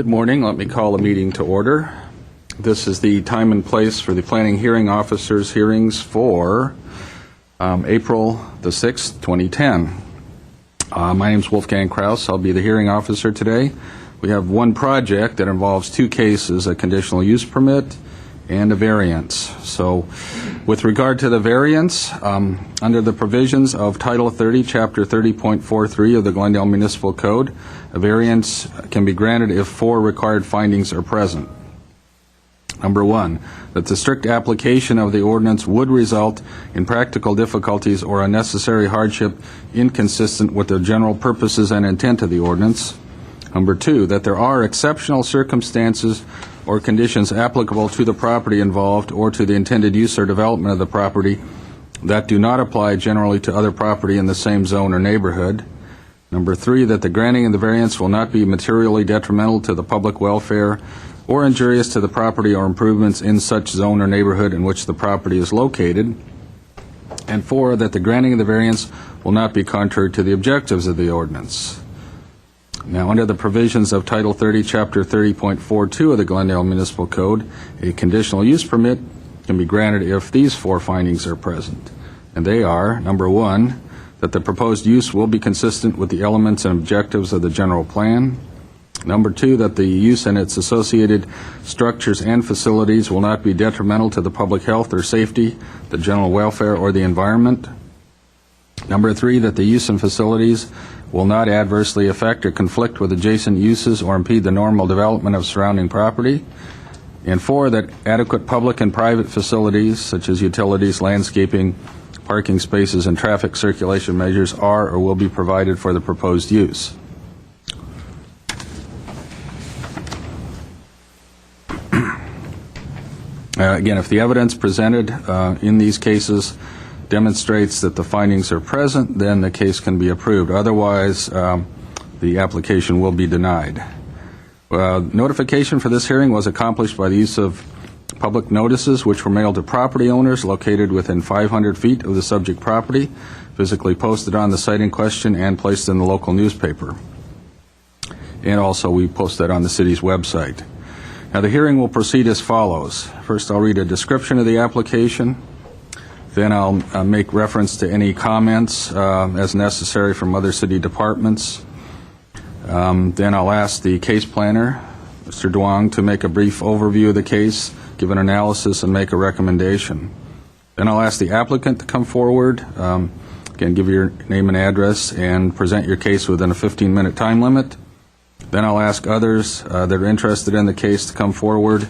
Good morning. Let me call the meeting to order. This is the time and place for the planning hearing officers' hearings for April the 6th, 2010. My name is Wolfgang Kraus. I'll be the hearing officer today. We have one project that involves two cases, a conditional use permit and a variance. So with regard to the variance, under the provisions of Title 30, Chapter 30.43 of the Glendale Municipal Code, a variance can be granted if four required findings are present. Number one, that the strict application of the ordinance would result in practical difficulties or unnecessary hardship inconsistent with the general purposes and intent of the ordinance. Number two, that there are exceptional circumstances or conditions applicable to the property involved or to the intended use or development of the property that do not apply generally to other property in the same zone or neighborhood. Number three, that the granting of the variance will not be materially detrimental to the public welfare or injurious to the property or improvements in such zone or neighborhood in which the property is located. And four, that the granting of the variance will not be contrary to the objectives of the ordinance. Now, under the provisions of Title 30, Chapter 30.42 of the Glendale Municipal Code, a conditional use permit can be granted if these four findings are present. And they are, number one, that the proposed use will be consistent with the elements and objectives of the general plan. Number two, that the use and its associated structures and facilities will not be detrimental to the public health or safety, the general welfare, or the environment. Number three, that the use and facilities will not adversely affect or conflict with adjacent uses or impede the normal development of surrounding property. And four, that adequate public and private facilities, such as utilities, landscaping, parking spaces, and traffic circulation measures are or will be provided for the proposed use. Again, if the evidence presented in these cases demonstrates that the findings are present, then the case can be approved. Otherwise, the application will be denied. Notification for this hearing was accomplished by the use of public notices which were mailed to property owners located within 500 feet of the subject property, physically posted on the site in question, and placed in the local newspaper. And also we post that on the city's website. Now the hearing will proceed as follows. First, I'll read a description of the application. Then I'll make reference to any comments as necessary from other city departments. Then I'll ask the case planner, Mr. Duong, to make a brief overview of the case, give an analysis, and make a recommendation. Then I'll ask the applicant to come forward, again, give your name and address, and present your case within a 15-minute time limit. Then I'll ask others that are interested in the case to come forward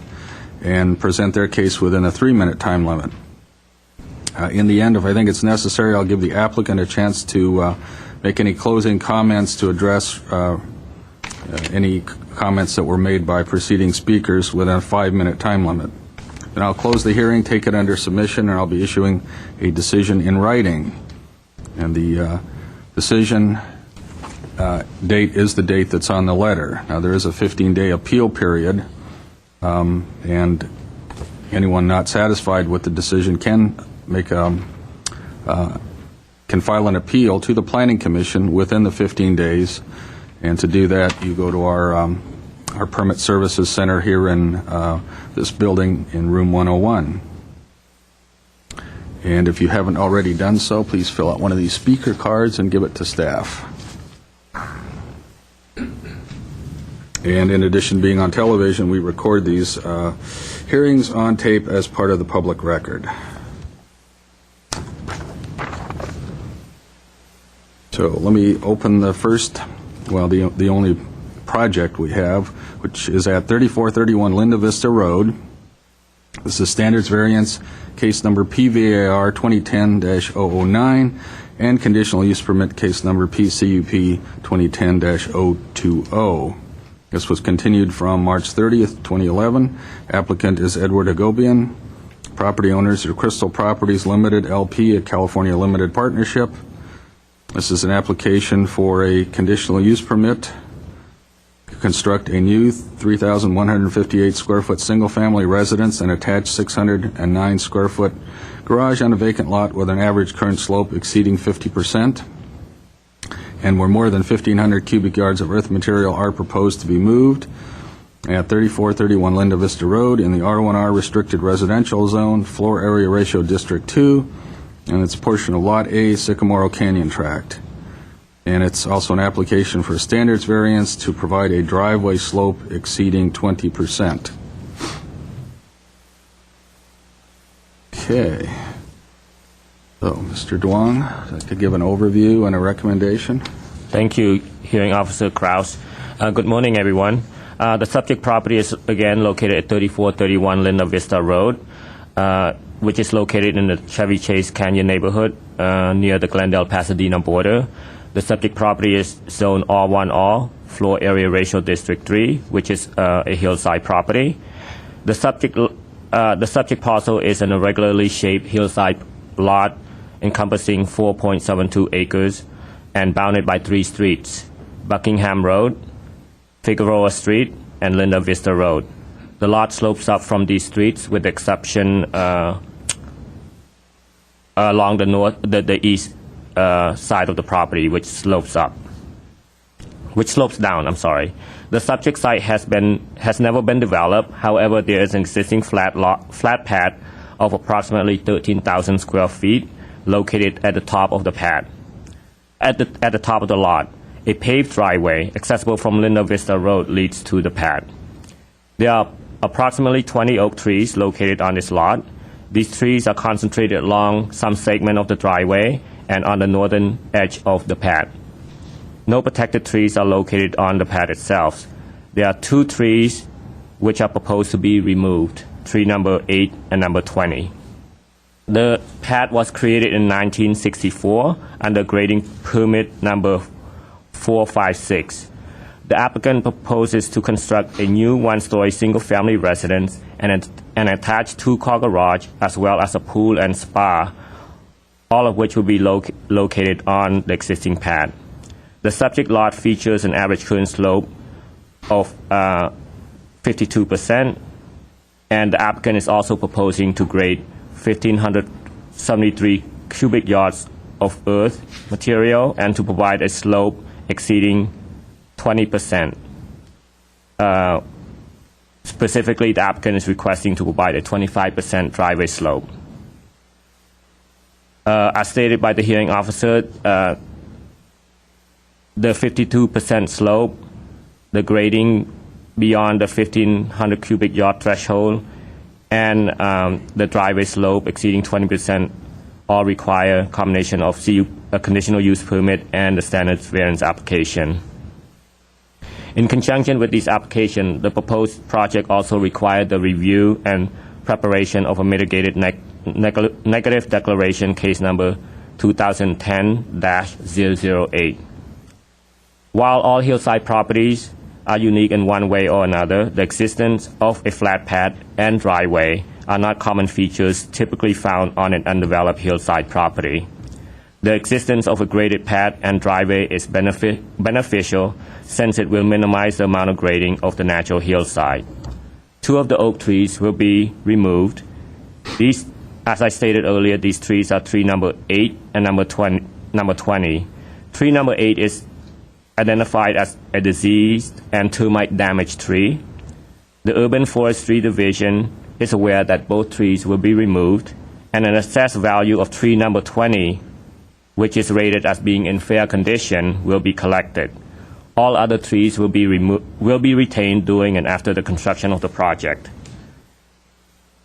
and present their case within a 3-minute time limit. In the end, if I think it's necessary, I'll give the applicant a chance to make any closing comments to address any comments that were made by preceding speakers within a 5-minute time limit. Then I'll close the hearing, take it under submission, and I'll be issuing a decision in writing. And the decision date is the date that's on the letter. Now, there is a 15-day appeal period, and anyone not satisfied with the decision can file an appeal to the Planning Commission within the 15 days. And to do that, you go to our Permit Services Center here in this building in room 101. And if you haven't already done so, please fill out one of these speaker cards and give it to staff. And in addition to being on television, we record these hearings on tape as part of the public record. So let me open the first, well, the only project we have, which is at 3431 Linda Vista Road. This is Standards Variance, case number PVAR 2010-009, and Conditional Use Permit, case number PCUP 2010-020. This was continued from March 30th, 2011. Applicant is Edward Agobian. Property owners are Crystal Properties Limited, LP, a California Limited Partnership. This is an application for a conditional use permit to construct a new 3,158 square foot single family residence and attached 609 square foot garage on a vacant lot with an average current slope exceeding 50%. And where more than 1,500 cubic yards of earth material are proposed to be moved. at 3431 Linda Vista Road in the R1R Restricted Residential Zone, Floor Area Ratio District 2, and it's a portion of Lot A, Sycamore Canyon Tract. And it's also an application for a standards variance to provide a driveway slope exceeding 20%. Okay. So, Mr. Duong, I'd like to give an overview and a recommendation. Thank you, Hearing Officer Kraus. Good morning, everyone. The subject property is again located at 3431 Linda Vista Road, which is located in the Chevy Chase Canyon neighborhood near the Glendale Pasadena border. The subject property is zone R1R, Floor Area Ratio District 3, which is a hillside property. The subject parcel is an irregularly shaped hillside lot encompassing 4.72 acres and bounded by 3 streets: Buckingham Road, Figueroa Street, and Linda Vista Road. The lot slopes up from these streets with the exception along the east side of the property, which slopes down. The subject site has never been developed. However, there is an existing flat pad of approximately 13,000 square feet located at the top of the pad. At the top of the lot, a paved driveway accessible from Linda Vista Road leads to the pad. There are approximately 20 oak trees located on this lot. These trees are concentrated along some segment of the driveway and on the northern edge of the pad. No protected trees are located on the pad itself. There are 2 trees which are proposed to be removed, tree number 8 and number 20. The pad was created in 1964 under grading permit number 456. The applicant proposes to construct a new 1-story single-family residence and an attached 2-car garage, as well as a pool and spa, all of which will be located on the existing pad. The subject lot features an average current slope of 52%, and the applicant is also proposing to grade 1,573 cubic yards of earth material and to provide a slope exceeding 20%. Specifically, the applicant is requesting to provide a 25% driveway slope. As stated by the hearing officer, the 52% slope, the grading beyond the 1,500 cubic yard threshold, and the driveway slope exceeding 20% all require a combination of a conditional use permit and the standards variance application. In conjunction with this application, the proposed project also required the review and preparation of a mitigated negative declaration, case number 2010-008. While all hillside properties are unique in one way or another, the existence of a flat pad and driveway are not common features typically found on an undeveloped hillside property. The existence of a graded pad and driveway is beneficial since it will minimize the amount of grading of the natural hillside. 2 of the oak trees will be removed. These, as I stated earlier, these trees are tree number 8 and number 20. Tree number 8 is identified as a diseased and termite damaged tree. The Urban Forestry Division is aware that both trees will be removed, and an assessed value of tree number 20, which is rated as being in fair condition, will be collected. All other trees will be retained during and after the construction of the project.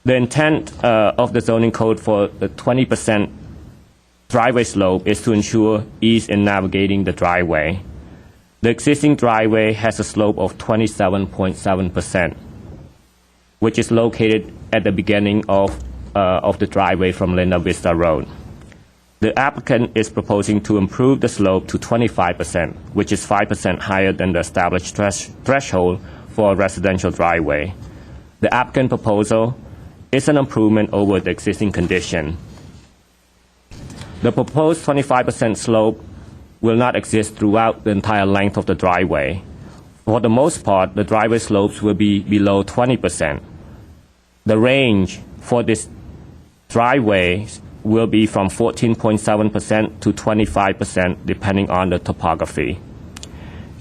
The intent of the zoning code for the 20% driveway slope is to ensure ease in navigating the driveway. The existing driveway has a slope of 27.7%, which is located at the beginning of the driveway from Linda Vista Road. The applicant is proposing to improve the slope to 25%, which is 5% higher than the established threshold for a residential driveway. The applicant proposal is an improvement over the existing condition. The proposed 25% slope will not exist throughout the entire length of the driveway. For the most part, the driveway slopes will be below 20%. The range for this driveway will be from 14.7% to 25% depending on the topography.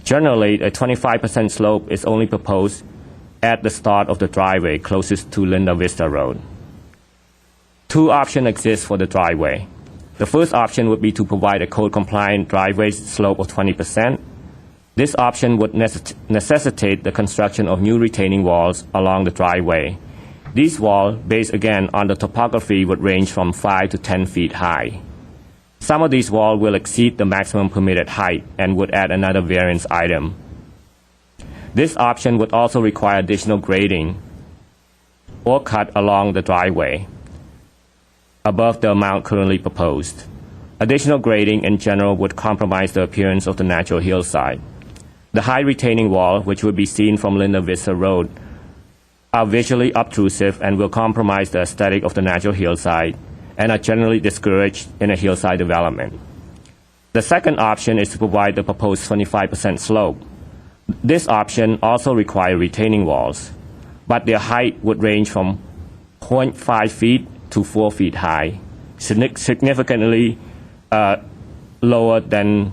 Generally, a 25% slope is only proposed at the start of the driveway closest to Linda Vista Road. Two options exist for the driveway. The first option would be to provide a code-compliant driveway slope of 20%. This option would necessitate the construction of new retaining walls along the driveway. These walls, based again on the topography, would range from 5 to 10 feet high. Some of these walls will exceed the maximum permitted height and would add another variance item. This option would also require additional grading or cut along the driveway above the amount currently proposed. Additional grading in general would compromise the appearance of the natural hillside. The high retaining wall, which would be seen from Linda Vista Road, are visually obtrusive and will compromise the aesthetic of the natural hillside and are generally discouraged in a hillside development. The second option is to provide the proposed 25% slope. This option also requires retaining walls, but their height would range from 0.5 feet to 4 feet high, significantly lower than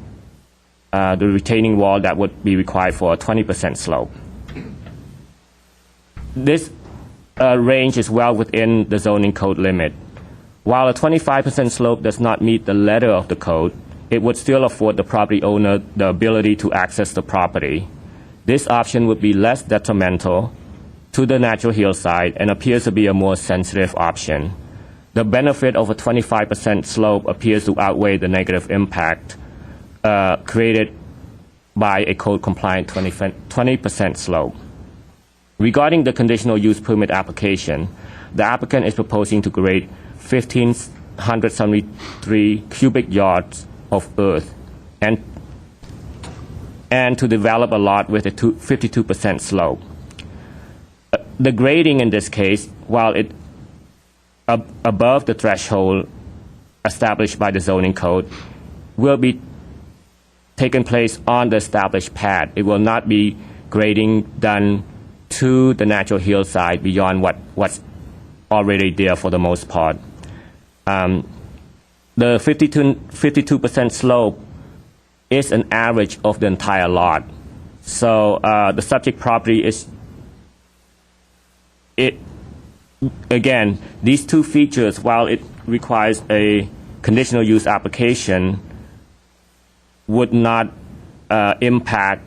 the retaining wall that would be required for a 20% slope. This range is well within the zoning code limit. While a 25% slope does not meet the letter of the code, it would still afford the property owner the ability to access the property. This option would be less detrimental to the natural hillside and appears to be a more sensitive option. The benefit of a 25% slope appears to outweigh the negative impact created by a code-compliant 20% slope. Regarding the conditional use permit application, the applicant is proposing to grade 1,573 cubic yards of earth and to develop a lot with a 52% slope. The grading in this case, while it above the threshold established by the zoning code, will be taken place on the established pad. It will not be grading done to the natural hillside beyond what's already there for the most part. The 52% slope is an average of the entire lot. So the subject property is, again, these two features, while it requires a conditional use application, would not impact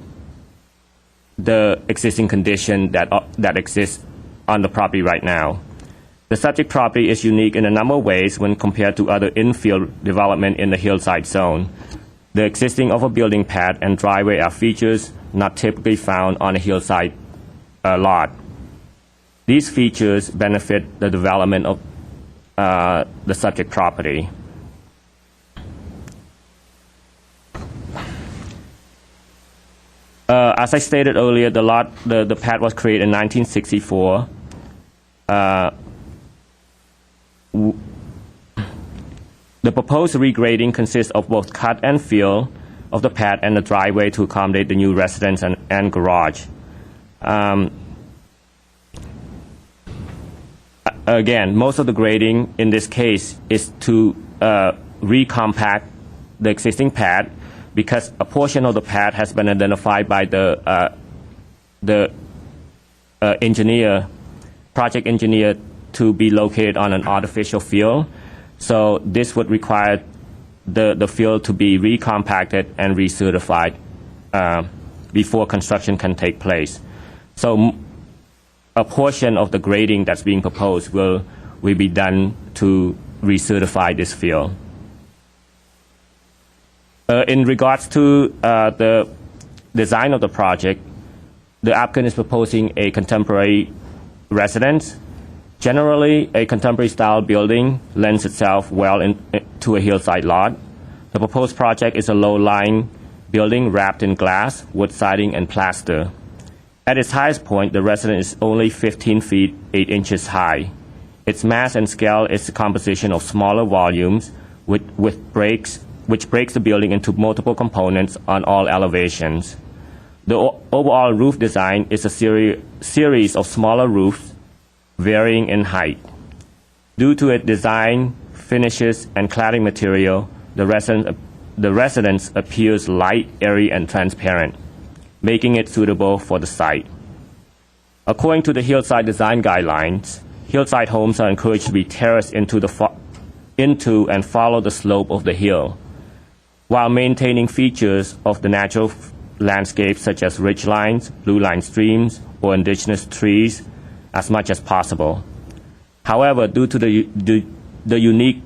the existing condition that exists on the property right now. The subject property is unique in a number of ways when compared to other infill development in the hillside zone. The existing of a building pad and driveway are features not typically found on a hillside lot. These features benefit the development of the subject property. As I stated earlier, the pad was created in 1964. The proposed regrading consists of both cut and fill of the pad and the driveway to accommodate the new residence and garage. Again, most of the grading in this case is to recompact the existing pad, because a portion of the pad has been identified by the project engineer, to be located on an artificial field. So this would require the field to be recompacted and recertified before construction can take place. So a portion of the grading that's being proposed will be done to recertify this field. In regards to the design of the project, the applicant is proposing a contemporary residence. Generally, a contemporary style building lends itself well to a hillside lot. The proposed project is a low-lying building wrapped in glass, wood siding, and plaster. At its highest point, the residence is only 15 feet 8 inches high. Its mass and scale is a composition of smaller volumes which breaks the building into multiple components on all elevations. The overall roof design is a series of smaller roofs varying in height. Due to its design, finishes, and cladding material, the residence appears light, airy, and transparent, making it suitable for the site. According to the hillside design guidelines, hillside homes are encouraged to be terraced into and follow the slope of the hill, while maintaining features of the natural landscape such as ridge lines, blue line streams, or indigenous trees as much as possible. However, due to the unique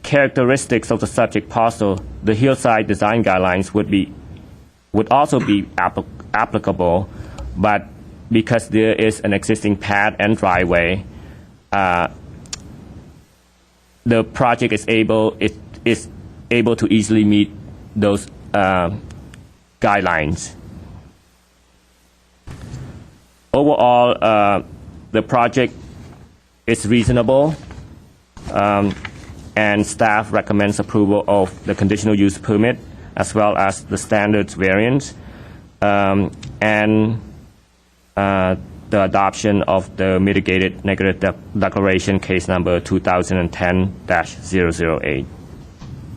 characteristics of the subject parcel, the hillside design guidelines would also be applicable, but because there is an existing path and driveway, the project is able to easily meet those guidelines. Overall, the project is reasonable, and staff recommends approval of the conditional use permit as well as the standards variance, and the adoption of the mitigated negative declaration case number 2010-008.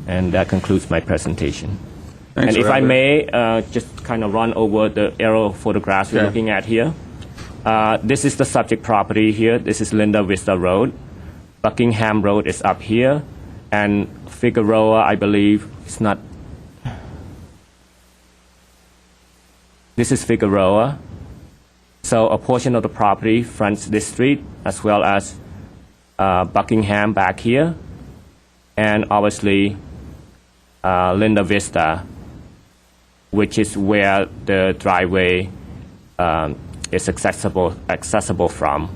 And that concludes my presentation. Thanks, And if I Robert. may, just kind of run over the aerial photographs we're Okay. looking at here. This is the subject property here. This is Linda Vista Road. Buckingham Road is up here. And Figueroa, I believe, is not. This is Figueroa. So a portion of the property fronts this street, as well as Buckingham back here. And obviously, Linda Vista, which is where the driveway is accessible from.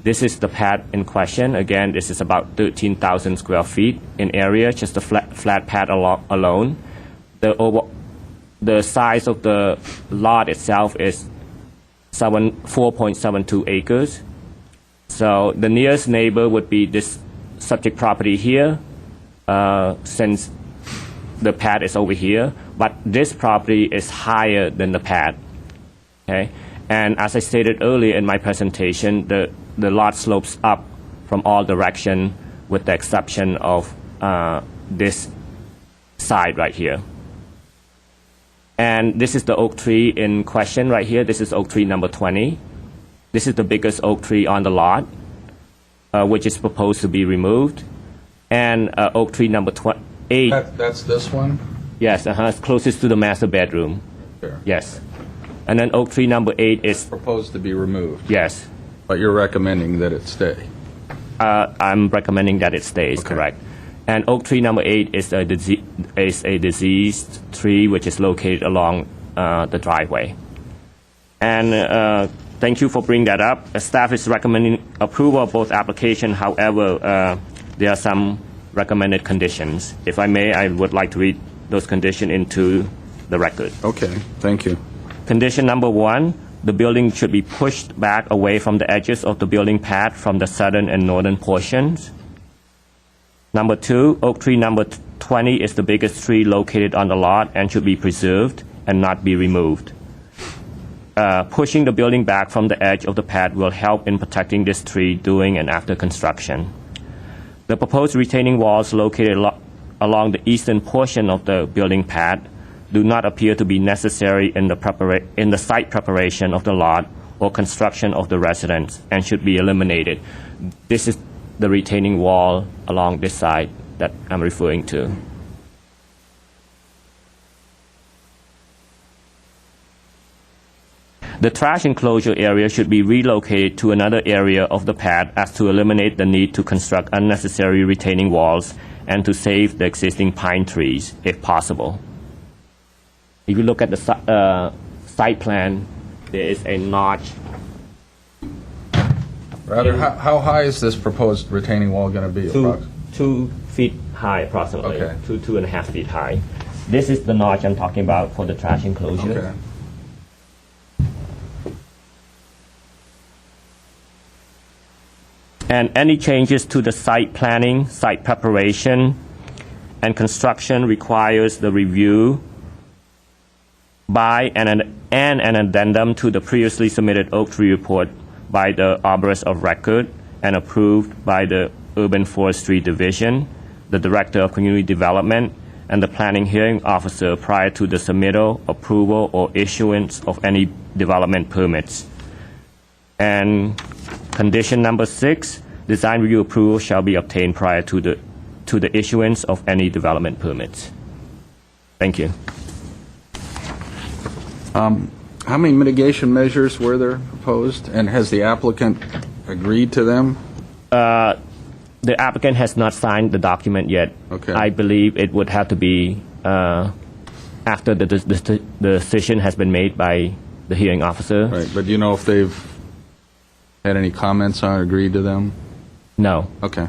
This is the pad in question. Again, this is about 13,000 square feet in area, just a flat pad alone. The size of the lot itself is 4.72 acres. So the nearest neighbor would be this subject property here, since the pad is over here. But this property is higher than the pad. Okay? And as I stated earlier in my presentation, the lot slopes up from all directions with the exception of this side right here. And this is the oak tree in question right here. This is oak tree number 20. This is the biggest oak tree on the lot, which is proposed to be removed. And oak tree number 8. That's this one? Yes, it's closest to the master bedroom. There. Yes. And then oak tree number 8 is, Proposed to be removed, yes, but you're recommending that it stay. I'm recommending that it stays, Okay. correct. And oak tree number 8 is a diseased tree which is located along the driveway. And thank you for bringing that up. Staff is recommending approval of both applications. However, there are some recommended conditions. If I may, I would like to read those conditions into the record. Okay, thank you. Condition number 1, the building should be pushed back away from the edges of the building pad from the southern and northern portions. Number 2, oak tree number 20 is the biggest tree located on the lot and should be preserved and not be removed. Pushing the building back from the edge of the pad will help in protecting this tree during and after construction. The proposed retaining walls located along the eastern portion of the building pad do not appear to be necessary in the site preparation of the lot or construction of the residence and should be eliminated. This is the retaining wall along this side that I'm referring to. The trash enclosure area should be relocated to another area of the pad as to eliminate the need to construct unnecessary retaining walls and to save the existing pine trees if possible. If you look at the site plan, there is a notch. Rather, how high is this proposed retaining wall going to be? 2 feet high approximately, Okay. 2.5 feet high. This is the notch I'm talking about for the trash enclosure. Okay. And any changes to the site planning, site preparation, and construction requires the review by and an addendum to the previously submitted oak tree report by the arborist of record and approved by the Urban Forestry Division, the Director of Community Development, and the Planning Hearing Officer prior to the submittal, approval, or issuance of any development permits. And condition number 6, design review approval shall be obtained prior to the issuance of any development permits. Thank you. How many mitigation measures were there proposed, and has the applicant agreed to them? The applicant has not signed the document yet. Okay. I believe it would have to be after the decision has been made by the hearing officer. Right, but do you know if they've had any comments on or agreed to them? No. Okay.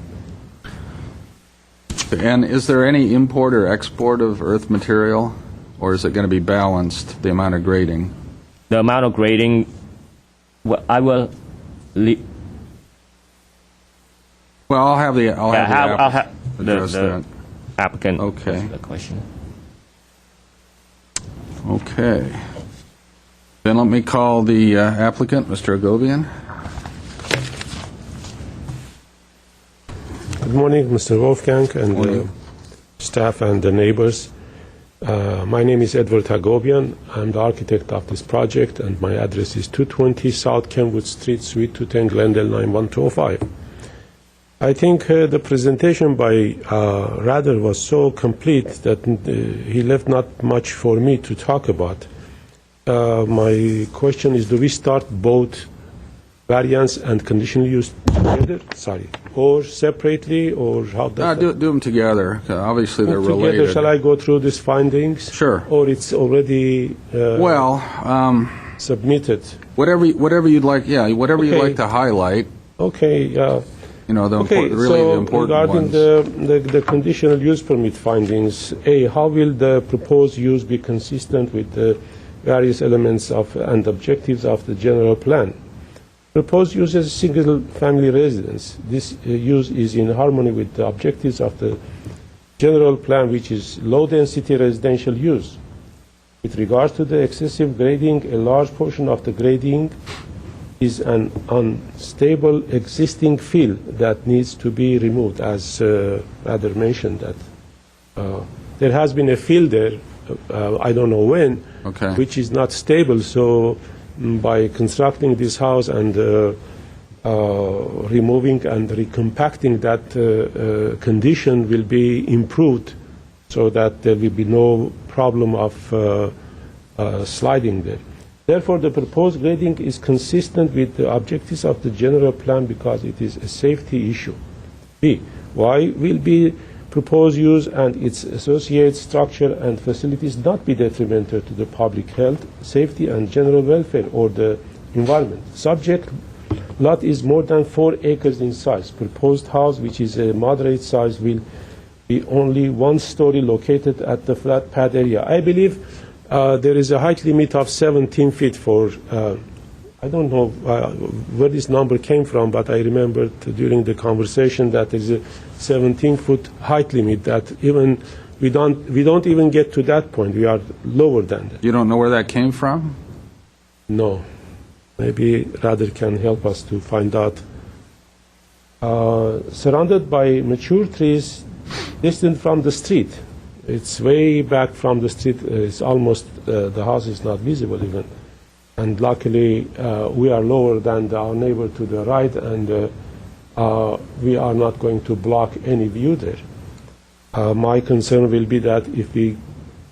And is there any import or export of earth material, or is it going to be balanced, the amount of grading? The amount of grading, well, I will. Well, I'll have the I'll have address that. applicant Okay. answer the question. Okay. Then let me call the applicant, Mr. Agobian. Good morning, Mr. Wolfgang and Morning. staff and the neighbors. My name is Edward Agobian. I'm the architect of this project, and my address is 220 South Kenwood Street, Suite 210, Glendale 91205. I think the presentation by Rader was so complete that he left not much for me to talk about. My question is, do we start both variance and conditional use together? Sorry. Or separately, or how does Do them together. Obviously, they're together, related. shall I go through these findings? Sure. Or it's already submitted? Whatever you'd like. Yeah, whatever you'd Okay. like to highlight. Okay. You know, the Okay. the important regarding ones. the conditional use permit findings, A, how will the proposed use be consistent with the various elements of and objectives of the general plan? Proposed use as a single-family residence. This use is in harmony with the objectives of the general plan, which is low-density residential use. With regards to the excessive grading, a large portion of the grading is an unstable existing fill that needs to be removed, as Rader mentioned that. There has been a fill there, I don't know when, Okay. which is not stable, so by constructing this house and removing and recompacting that condition will be improved so that there will be no problem of sliding there. Therefore, the proposed grading is consistent with the objectives of the general plan because it is a safety issue. B, why will be proposed use and its associated structure and facilities not be detrimental to the public health, safety, and general welfare or the environment? Subject lot is more than 4 acres in size. Proposed house, which is a moderate size, will be only 1 story located at the flat pad area. I believe there is a height limit of 17 feet for, I don't know where this number came from, but I remembered during the conversation that there is a 17-foot height limit that even we don't even get to that point. We are lower than that. You don't know where that came from? No. Maybe Rader can help us to find out. Surrounded by mature trees distant from the street. It's way back from the street. It's almost, the house is not visible even. And luckily, we are lower than our neighbor to the right, and we are not going to block any view there. My concern will be that if we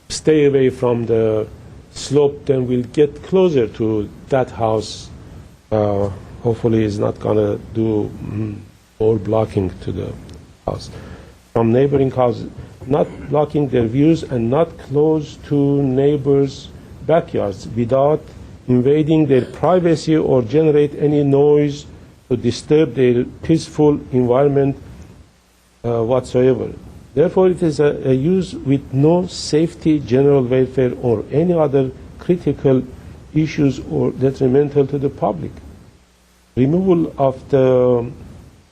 stay away from the slope, then we'll get closer to that house. Hopefully, it's not going to do more blocking to the house. From neighboring houses, not blocking their views and not close to neighbors' backyards without invading their privacy or generate any noise to disturb their peaceful environment whatsoever. Therefore, it is a use with no safety, general welfare, or any other critical issues or detrimental to the public. Removal of the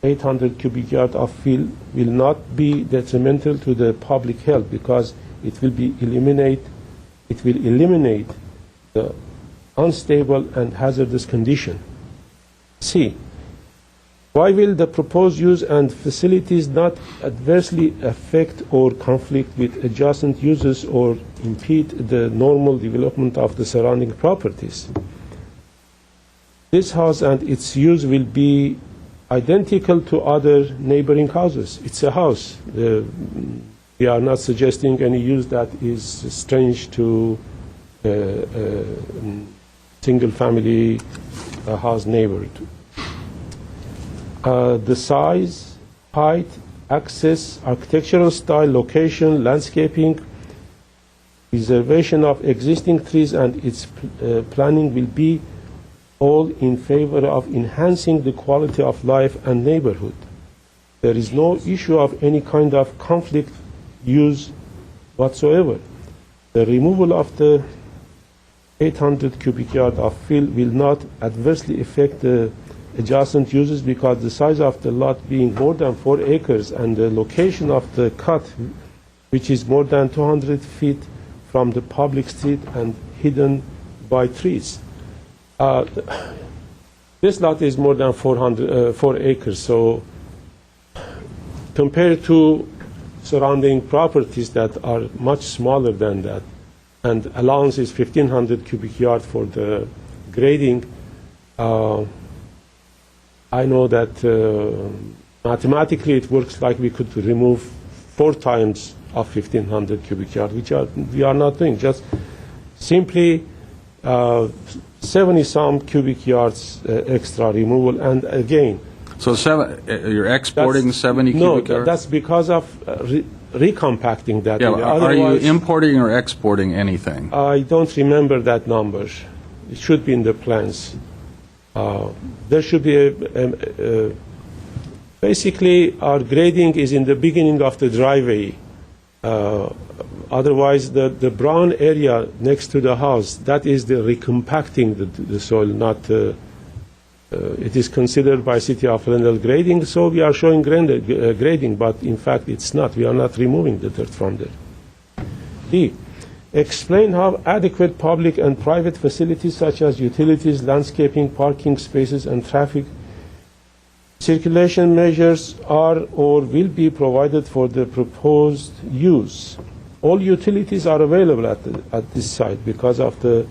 800 cubic yard of fill will not be detrimental to the public health because it will eliminate the unstable and hazardous condition. C, why will the proposed use and facilities not adversely affect or conflict with adjacent uses or impede the normal development of the surrounding properties? this house and its use will be identical to other neighboring houses. It's a house. We are not suggesting any use that is strange to single-family house neighborhood. The size, height, access, architectural style, location, landscaping, preservation of existing trees and its planning will be all in favor of enhancing the quality of life and neighborhood. There is no issue of any kind of conflict use whatsoever. The removal of the 800 cubic yard of fill will not adversely affect the adjacent uses because the size of the lot being more than 4 acres and the location of the cut, which is more than 200 feet from the public street and hidden by trees. This lot is more than 4 acres, so compared to surrounding properties that are much smaller than that, and allowance is 1,500 cubic yard for the grading, I know that mathematically it works like we could remove 4 times of 1,500 cubic yard, which we are not doing, just simply 70-some cubic yards extra removal, and again. So you're exporting 70 cubic yards? No, that's because of recompacting that. Yeah, are you importing or exporting anything? I don't remember that number. It should be in the plans. There should be basically our grading is in the beginning of the driveway. Otherwise, the brown area next to the house, that is the recompacting the soil, not it is considered by City of Glendale grading, so we are showing grading, but in fact it's not. We are not removing the dirt from there. D. Explain how adequate public and private facilities such as utilities, landscaping, parking spaces, and traffic circulation measures are or will be provided for the proposed use. All utilities are available at this site because of the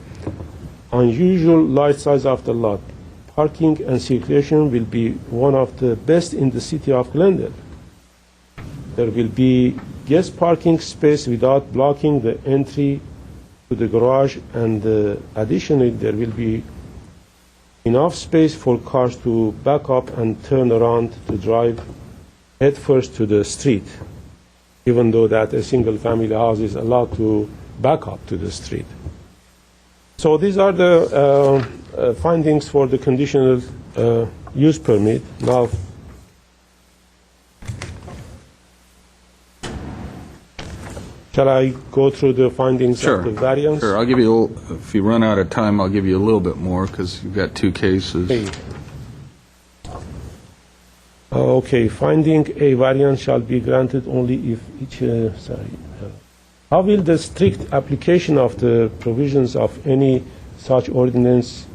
unusual large size of the lot. Parking and circulation will be one of the best in the City of Glendale. There will be guest parking space without blocking the entry to the garage, and additionally there will be enough space for cars to back up and turn around to drive headfirst to the street, even though that a single family house is allowed to back up to the street. So these are the findings for the conditional use permit. Now, shall I go through the findings of the variance? Sure. I'll give you if you run out of time, I'll give you a little bit more because you've got 2 cases. Okay, finding a variance shall be granted only if each, How will the strict application of the provisions of any such ordinance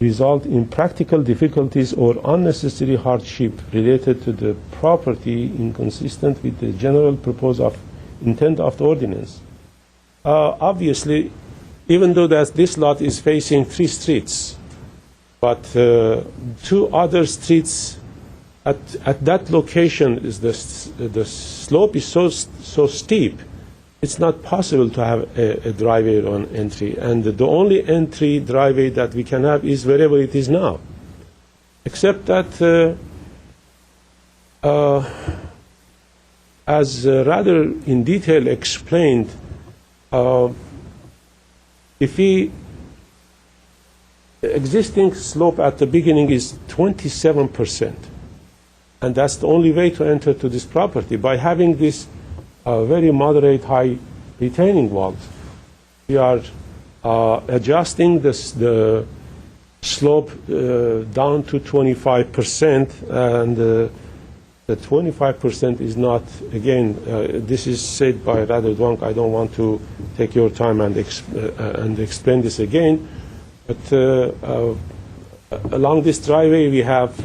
result in practical difficulties or unnecessary hardship related to the property inconsistent with the general purpose of intent of the ordinance? Obviously, even though that this lot is facing 3 streets, but 2 other streets at that location is the slope is so steep, it's not possible to have a driveway on entry, and the only entry driveway that we can have is wherever it is now, except that as rather in detail explained, if the existing slope at the beginning is 27%, and that's the only way to enter to this property. By having this very moderate high retaining walls, we are adjusting the slope down to 25%, and the 25% is not, again, this is said by Rather Dwank. I don't want to take your time and explain this again, but along this driveway we have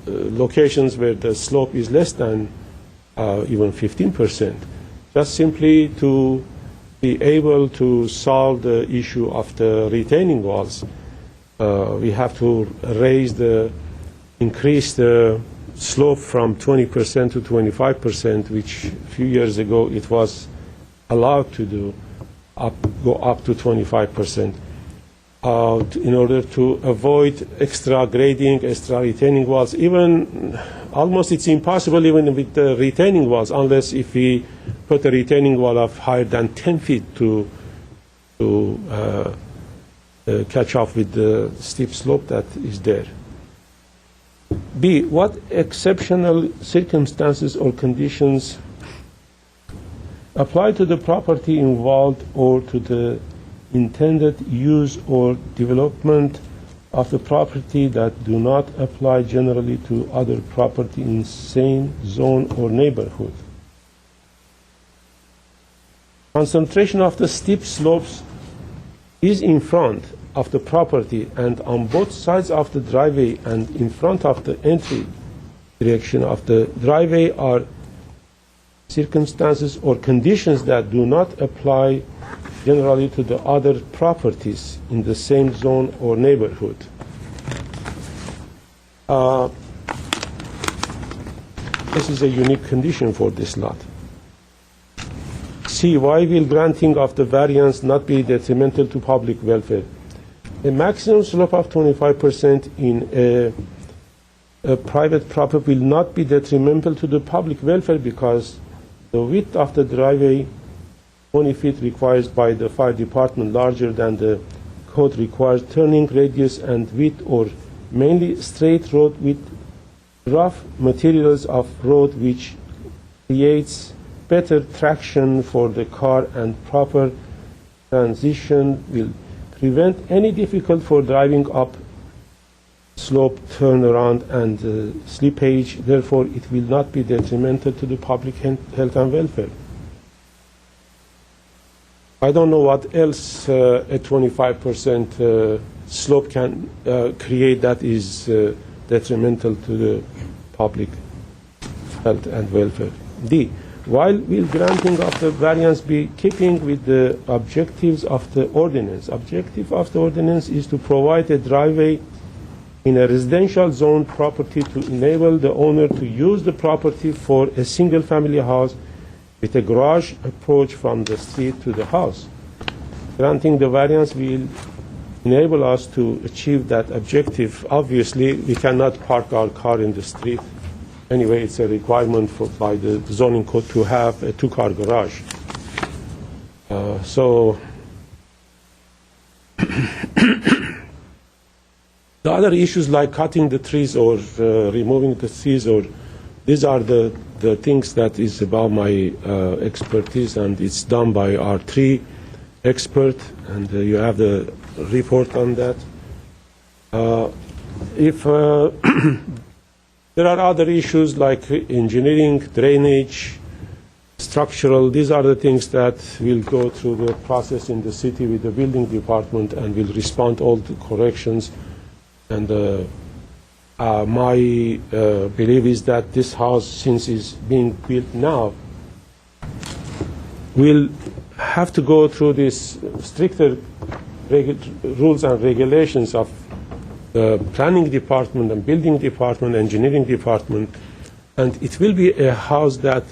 locations where the slope is less than even 15%, just simply to be able to solve the issue of the retaining walls. we have to increase the slope from 20% to 25%, which a few years ago it was allowed to do, go up to 25%. In order to avoid extra grading, extra retaining walls. Even almost it's impossible even with the retaining walls, unless if we put a retaining wall of higher than 10 feet to catch up with the steep slope that is there. B, what exceptional circumstances or conditions apply to the property involved or to the intended use or development of the property that do not apply generally to other property in same zone or neighborhood? Concentration of the steep slopes is in front of the property and on both sides of the driveway and in front of the entry direction of the driveway are circumstances or conditions that do not apply generally to the other properties in the same zone or neighborhood. This is a unique condition for this lot. C, why will granting of the variance not be detrimental to public welfare? A maximum slope of 25% in a private property will not be detrimental to the public welfare because the width of the driveway 20 feet required by the fire department larger than the code requires turning radius and width or mainly straight road with rough materials of road which creates better traction for the car and proper transition will prevent any difficulty for driving up slope, turnaround and slippage. Therefore, it will not be detrimental to the public health and welfare. I don't know what else a 25% slope can create that is detrimental to the public health and welfare. D, while will granting of the variance be keeping with the objectives of the ordinance? Objective of the ordinance is to provide a driveway in a residential zone property to enable the owner to use the property for a single family house with a garage approach from the street to the house. Granting the variance will enable us to achieve that objective. Obviously, we cannot park our car in the street. Anyway, it's a requirement by the zoning code to have a two-car garage. The other issues like cutting the trees or removing the trees, or these are the things that is about my expertise, and it's done by our tree expert, and you have the report on that. If there are other issues like engineering, drainage, structural, these are the things that will go through the process in the city with the building department and will respond all the corrections. And my belief is that this house, since it's being built now, will have to go through these stricter rules and regulations of the planning department and building department, engineering department, and it will be a house that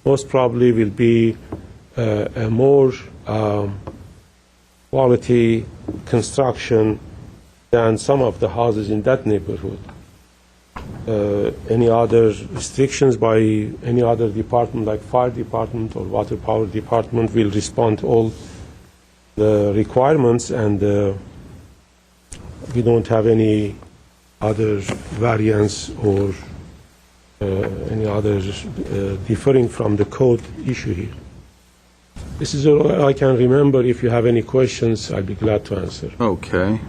most probably will be a more quality construction than some of the houses in that neighborhood. Any other restrictions by any other department like fire department or water power department will respond to all the requirements, and we don't have any other variance or any other differing from the code issue here. This is all I can remember. If you have any questions, I'll be glad to answer. Okay.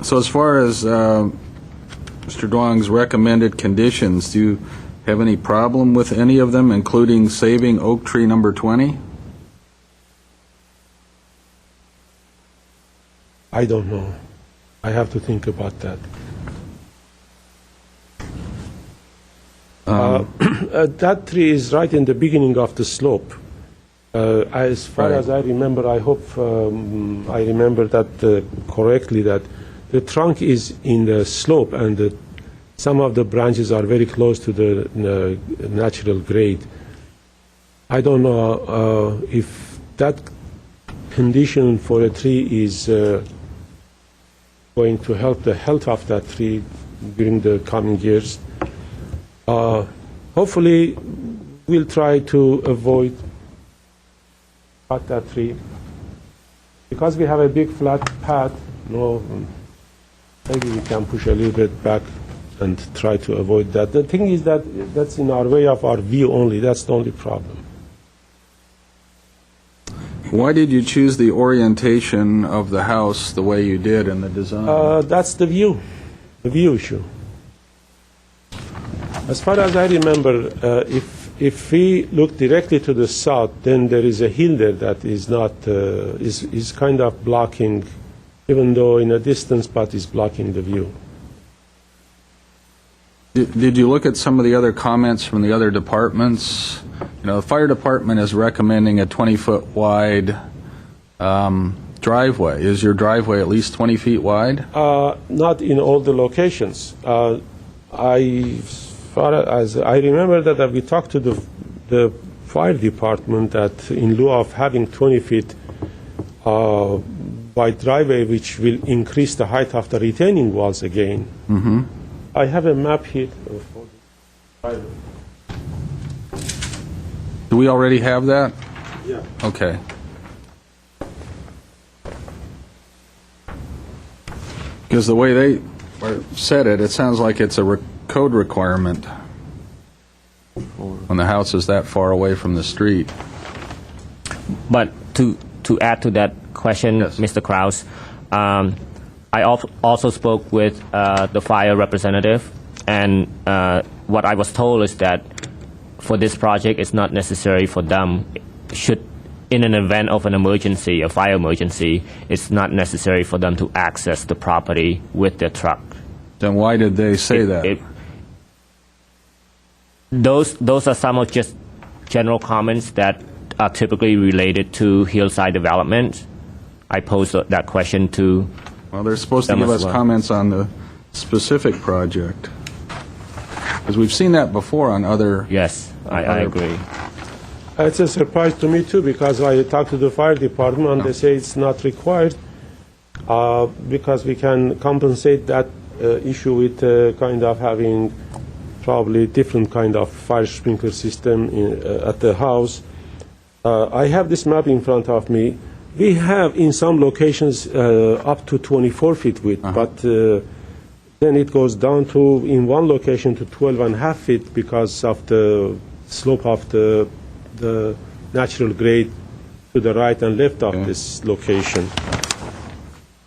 So as far as Mr. Duong's recommended conditions, do you have any problem with any of them, including saving oak tree number 20? I don't know. I have to think about that. That tree is right in the beginning of the slope. As far Right. as I remember, I hope I remember that correctly, that the trunk is in the slope and some of the branches are very close to the natural grade. I don't know if that condition for a tree is going to help the health of that tree during the coming years. Hopefully, we'll try to avoid cut that tree. Because we have a big flat path, maybe we can push a little bit back and try to avoid that. The thing is that that's in our way of our view only. That's the only problem. Why did you choose the orientation of the house the way you did in the design? That's the view issue. As far as I remember, if we look directly to the south, then there is a hill there that is not is kind of blocking, even though in a distance, but is blocking the view. Did you look at some of the other comments from the other departments? You know, the fire department is recommending a 20-foot wide driveway. Is your driveway at least 20 feet wide? Not in all the locations. As I remember that we talked to the fire department that in lieu of having 20 feet wide driveway, which will increase the height of the retaining walls again. Mm-hmm. I have a map here for the driveway. Do we already have that? Yeah. Okay. Because the way they said it, it sounds like it's a code requirement when the house is that far away from the street. But to add to that question, Yes. Mr. Kraus, I also spoke with the fire representative, and what I was told is that for this project, it's not necessary for them. In an event of an emergency, a fire emergency, it's not necessary for them to access the property with their truck. Then why did they say that? Those are some of just general comments that are typically related to hillside development. I posed that question to Well, they're supposed to them give as us well. comments on the specific project. Because we've seen that before on other... Yes, I agree. It's a surprise to me too, because I talked to the fire department and they say it's not required because we can compensate that issue with kind of having probably different kind of fire sprinkler system at the house. I have this map in front of me. We have in some locations up to 24 feet width, but then it goes down to, in one location, to 12.5 feet because of the slope of the natural grade to the right and left of this location.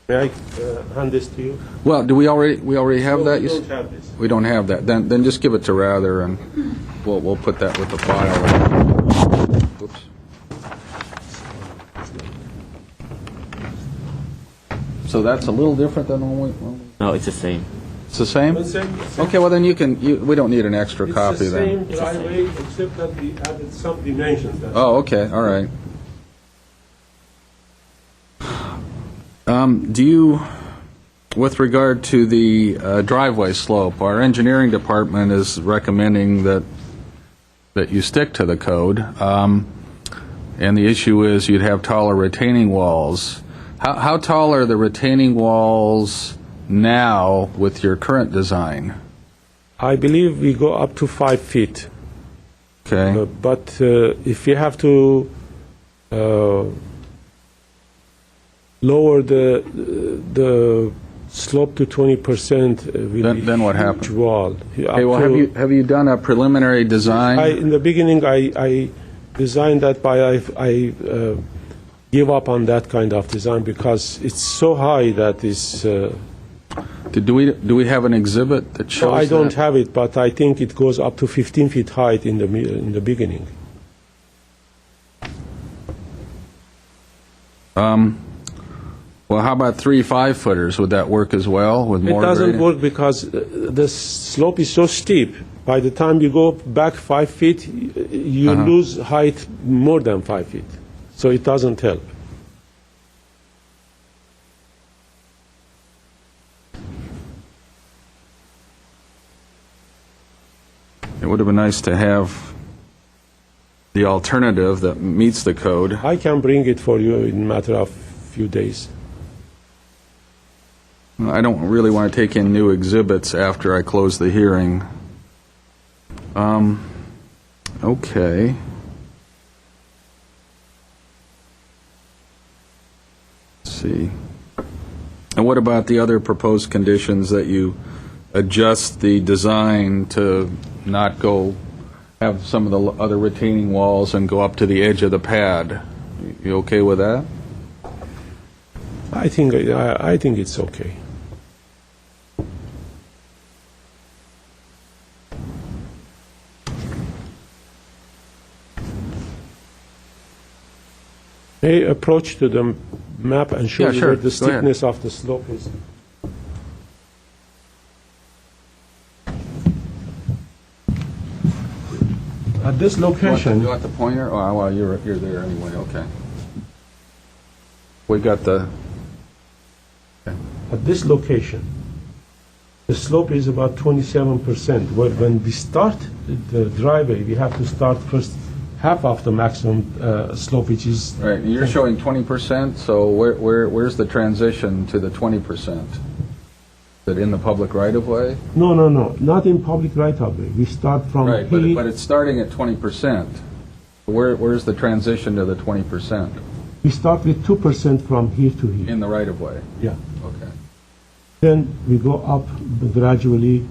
May I hand this to you? Well, do we already have that? We You don't have this. We don't have that. Then just give it to Rather, and we'll put that with the file. Oops. So that's a little different than when we... No, it's the same. It's the same? Same. Okay, well then we don't need an extra copy It's the then. same driveway, except that we added some dimensions. That's Oh, okay, all right. Do you, with regard to the driveway slope, our engineering department is recommending that you stick to the code, and the issue is you'd have taller retaining walls. How tall are the retaining walls now with your current design? I believe we go up to 5 feet. Okay. But if you have to lower the slope to 20%, Then what happens? huge wall. Okay, well, have you done a preliminary design? In the beginning, I designed that, but I give up on that kind of design because it's so high that is. Do we have an exhibit that shows No, I don't that? have it, but I think it goes up to 15 feet height in the beginning. Well, how about 3 5-footers? Would that work as well with It more doesn't grading? work because the slope is so steep, By the time you go back 5 feet, you lose height more than 5 feet. So it doesn't help. It would have been nice to have the alternative that meets the code. I can bring it for you in a matter of few days. I don't really want to take in new exhibits after I close the hearing. Okay. Let's see. And what about the other proposed conditions that you adjust the design to not go, have some of the other retaining walls and go up to the edge of the pad? You okay with that? I think it's okay. May I approach to the map and show Yeah, you sure. where the Go ahead. steepness of the slope is? At this location, You want the pointer? Oh, well, you're there anyway, okay. We got the, at this location, the slope is about 27%. When we start the driveway, we have to start first half of the maximum slope, which is right, and you're showing 20%, so where's the transition to the 20%? Is it in the public right-of-way? no, not in public right-of-way. We start from Right, here. but it's starting at 20%. Where's the transition to the 20% We start with 2% from here to here. in the right-of-way? Yeah. Okay. Then we go up gradually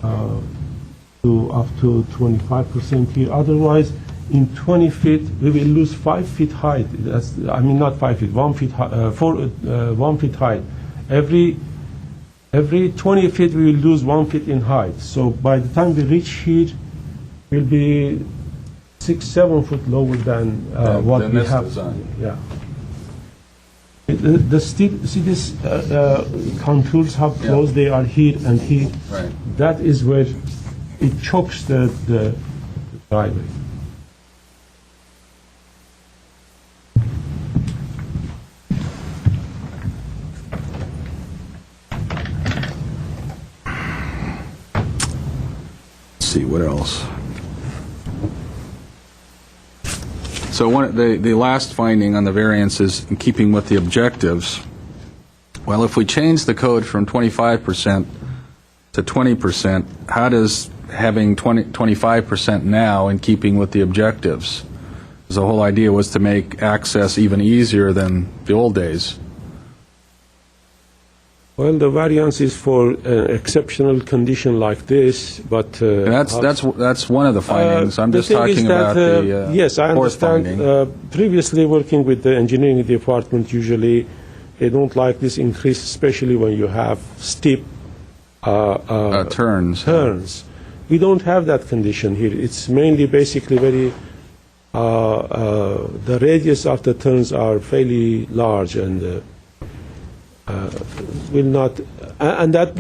to up to 25% here. Otherwise, in 20 feet, we will lose 5 feet height. Not 5 feet, 1 feet, 1 feet height. Every 20 feet, we will lose 1 feet in height. So by the time we reach here, we'll be 6-7 foot lower than what Than we this have. design. Yeah. See this contours, how close they are here and here. Right. That is where it chokes the driveway. Let's see, what else? So the last finding on the variance is in keeping with the objectives. Well, if we change the code from 25% to 20%, how does having 25% now in keeping with the objectives? Because the whole idea was to make access even easier than the old days. Well, the variance is for an exceptional condition like this, but And that's one of the findings. I'm the just thing is talking that, about the yes, I fourth understand. finding. Previously, working with the engineering department, usually they don't like this increase, especially when you have steep Turns. turns. We don't have that condition here. It's mainly basically very. The radius of the turns are fairly large and. Will not, and that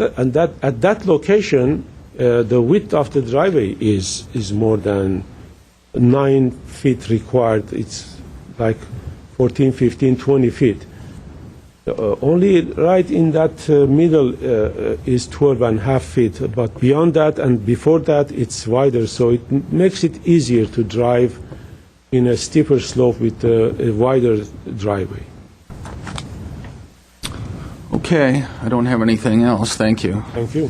at that location, the width of the driveway is more than 9 feet required. It's like 14, 15, 20 feet. Only right in that middle is 12.5 feet, but beyond that and before that, it's wider, so it makes it easier to drive in a steeper slope with a wider driveway. Okay, I don't have anything else. Thank you. Thank you.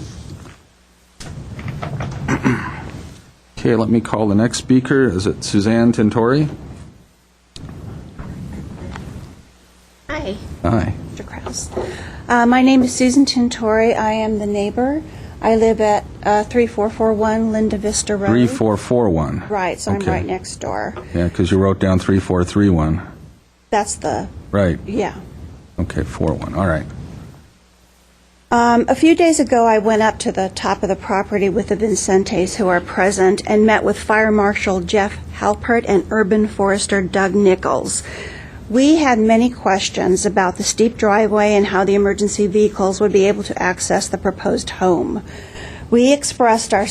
Okay, let me call the next speaker. Is it Suzanne Tintori? Hi, Hi. Mr. Kraus. My name is Susan Tintori. I am the neighbor. I live at 3441 Linda Vista Road. 3441. Right, so Okay. I'm right next door. Yeah, because you wrote down 3431. That's the, Right. yeah. Okay, 41. All right. A few days ago, I went up to the top of the property with the Vincentes who are present and met with Fire Marshal Jeff Halpert and Urban Forester Doug Nichols. We had many questions about the steep driveway and how the emergency vehicles would be able to access the proposed home. We expressed our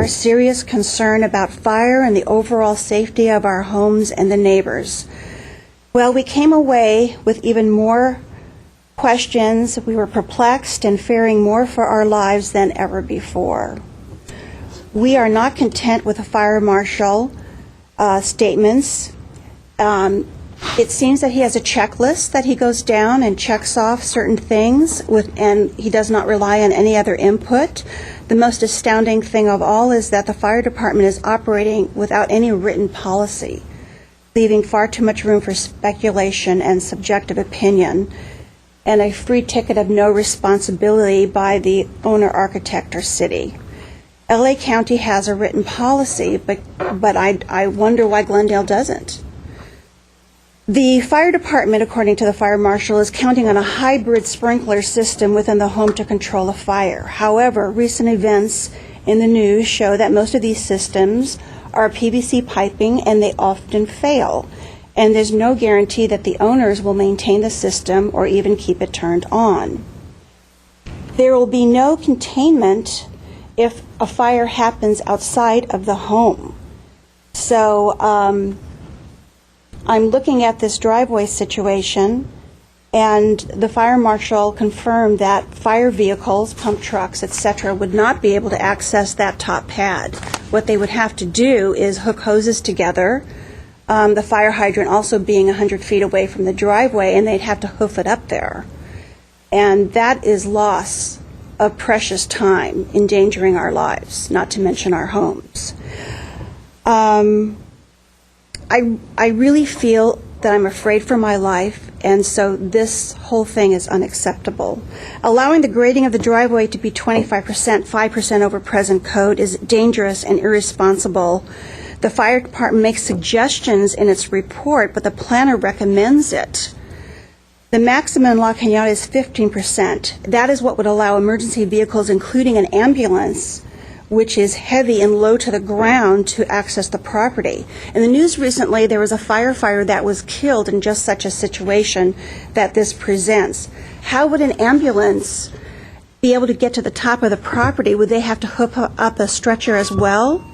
serious concern about fire and the overall safety of our homes and the neighbors. Well, we came away with even more questions. We were perplexed and fearing more for our lives than ever before. We are not content with the fire marshal statements. It seems that he has a checklist that he goes down and checks off certain things, and he does not rely on any other input. The most astounding thing of all is that the fire department is operating without any written policy, leaving far too much room for speculation and subjective opinion, and a free ticket of no responsibility by the owner, architect, or city. LA County has a written policy, but I wonder why Glendale doesn't. The fire department, according to the fire marshal, is counting on a hybrid sprinkler system within the home to control a fire. However, recent events in the news show that most of these systems are PVC piping and they often fail. And there's no guarantee that the owners will maintain the system or even keep it turned on. There will be no containment if a fire happens outside of the home. So I'm looking at this driveway situation, and the fire marshal confirmed that fire vehicles, pump trucks, etc., would not be able to access that top pad. What they would have to do is hook hoses together, the fire hydrant also being 100 feet away from the driveway, and they'd have to hoof it up there. And that is loss of precious time, endangering our lives, not to mention our homes. I really feel that I'm afraid for my life, and so this whole thing is unacceptable. Allowing the grading of the driveway to be 25%, 5% over present code is dangerous and irresponsible. The fire department makes suggestions in its report, but the planner recommends it. The maximum in La Cañada is 15%. That is what would allow emergency vehicles, including an ambulance, which is heavy and low to the ground, to access the property. In the news recently, there was a firefighter that was killed in just such a situation that this presents. How would an ambulance be able to get to the top of the property? Would they have to hook up a stretcher as well?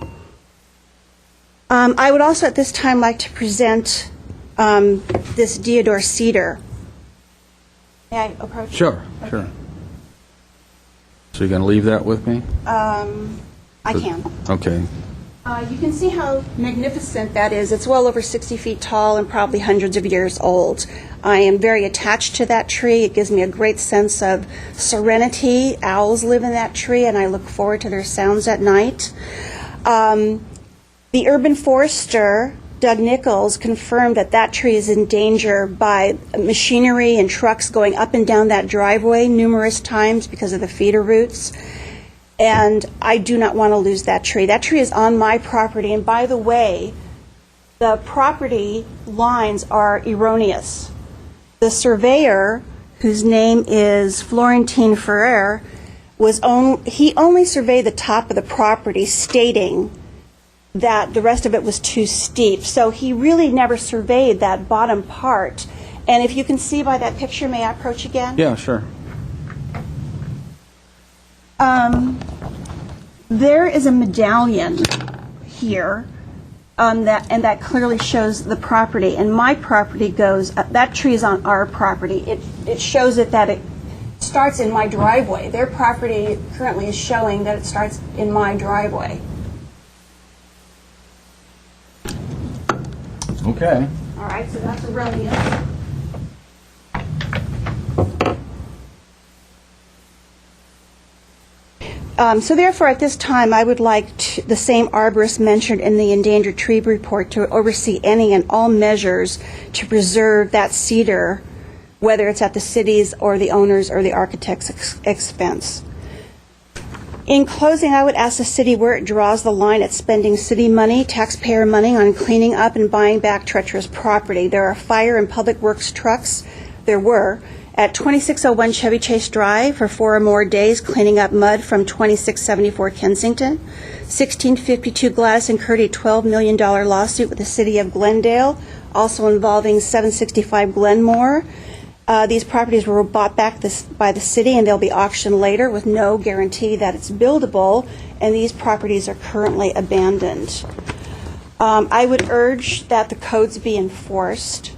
I would also at this time like to present this deodar cedar. May I approach? Sure, Okay. sure. So you're going to leave that with me? I can. Okay. You can see how magnificent that is. It's well over 60 feet tall and probably hundreds of years old. I am very attached to that tree. It gives me a great sense of serenity. Owls live in that tree, and I look forward to their sounds at night. The urban forester, Doug Nichols, confirmed that that tree is in danger by machinery and trucks going up and down that driveway numerous times because of the feeder roots. And I do not want to lose that tree. That tree is on my property. And by the way, the property lines are erroneous. The surveyor, whose name is Florentine Ferrer, he only surveyed the top of the property, stating that the rest of it was too steep. So he really never surveyed that bottom part. And if you can see by that picture, may I approach again? Yeah, sure. There is a medallion here, and that clearly shows the property. And my property goes, that tree is on our property. It shows it that it starts in my driveway. Their property currently is showing that it starts in my driveway. Okay. All right, so that's erroneous. So therefore, at this time, I would like the same arborist mentioned in the endangered tree report to oversee any and all measures to preserve that cedar, whether it's at the city's or the owner's or the architect's expense. In closing, I would ask the city where it draws the line at spending city money, taxpayer money, on cleaning up and buying back treacherous property. There are fire and public works trucks, there were, at 2601 Chevy Chase Drive for 4 or more days cleaning up mud from 2674 Kensington. 1652 Gladys incurred a $12 million lawsuit with the city of Glendale, also involving 765 Glenmore. These properties were bought back by the city, and they'll be auctioned later with no guarantee that it's buildable, and these properties are currently abandoned. I would urge that the codes be enforced.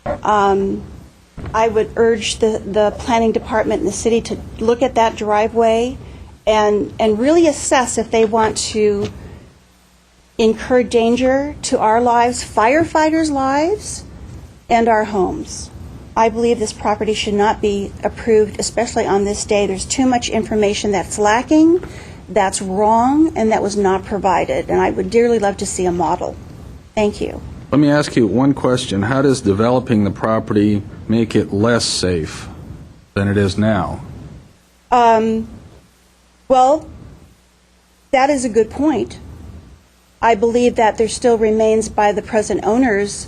I would urge the planning department in the city to look at that driveway and really assess if they want to incur danger to our lives, firefighters' lives, and our homes. I believe this property should not be approved, especially on this day. There's too much information that's lacking, that's wrong, and that was not provided. And I would dearly love to see a model. Thank you. Let me ask you one question. How does developing the property make it less safe than it is now? Well, that is a good point. I believe that there still remains by the present owner's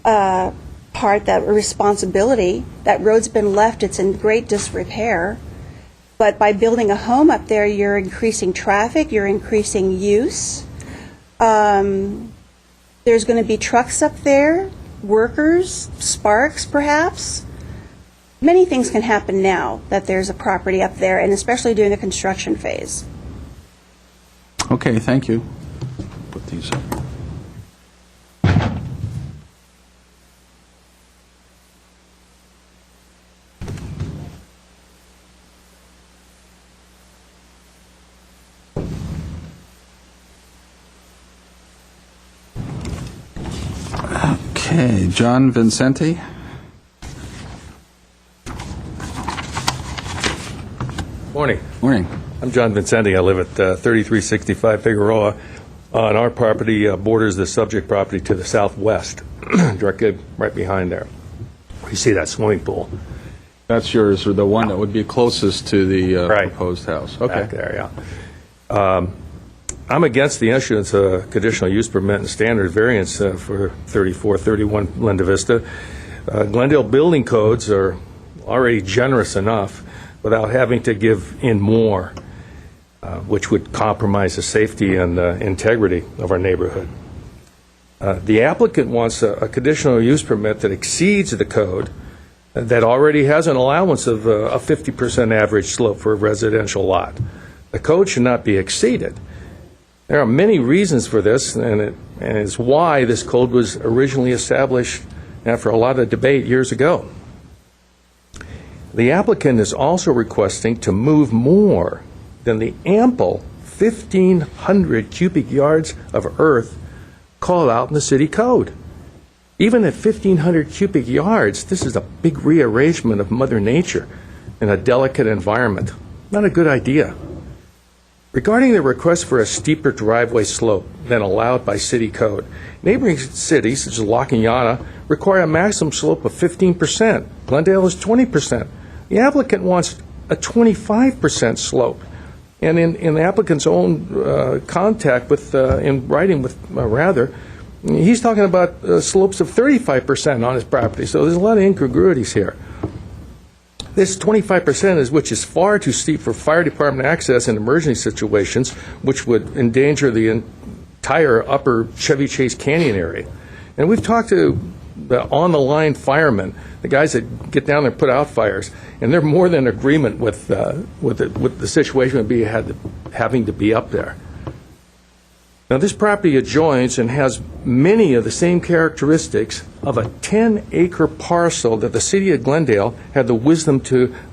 part, that responsibility. That road's been left, it's in great disrepair. But by building a home up there, you're increasing traffic, you're increasing use. There's going to be trucks up there, workers, sparks perhaps. Many things can happen now that there's a property up there, and especially during the construction phase. Okay, thank you. Put these up. Okay, John Vincenti. Morning. Morning. I'm John Vincenti. I live at 3365 Figueroa. On our property borders the subject property to the southwest, directly right behind there. You see that swimming pool That's yours, or the one that would be closest to the Right. proposed house? back Okay. there, yeah. I'm against the issuance of a conditional use permit and standard variance for 3431 Linda Vista. Glendale building codes are already generous enough without having to give in more, which would compromise the safety and integrity of our neighborhood. The applicant wants a conditional use permit that exceeds the code that already has an allowance of a 50% average slope for a residential lot. The code should not be exceeded. There are many reasons for this, and it's why this code was originally established after a lot of debate years ago. The applicant is also requesting to move more than the ample 1,500 cubic yards of earth called out in the city code. Even at 1,500 cubic yards, this is a big rearrangement of Mother Nature in a delicate environment. Not a good idea. Regarding the request for a steeper driveway slope than allowed by city code, neighboring cities, such as La Cañada, require a maximum slope of 15%. Glendale is 20%. The applicant wants a 25% slope. And in the applicant's own contact with, in writing with, he's talking about slopes of 35% on his property. So there's a lot of incongruities here. This 25%, which is far too steep for fire department access in emergency situations, which would endanger the entire upper Chevy Chase Canyon area. And we've talked to the on-the-line firemen, the guys that get down there and put out fires, and they're more than in agreement with the situation would be having to be up there. Now, this property adjoins and has many of the same characteristics of a 10-acre parcel that the city of Glendale had the wisdom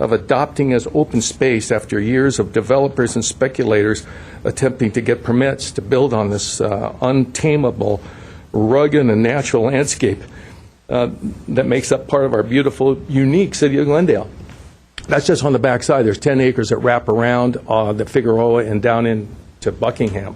of adopting as open space after years of developers and speculators attempting to get permits to build on this untamable, rugged, and natural landscape that makes up part of our beautiful, unique city of Glendale. That's just on the back side. There's 10 acres that wrap around the Figueroa and down into Buckingham.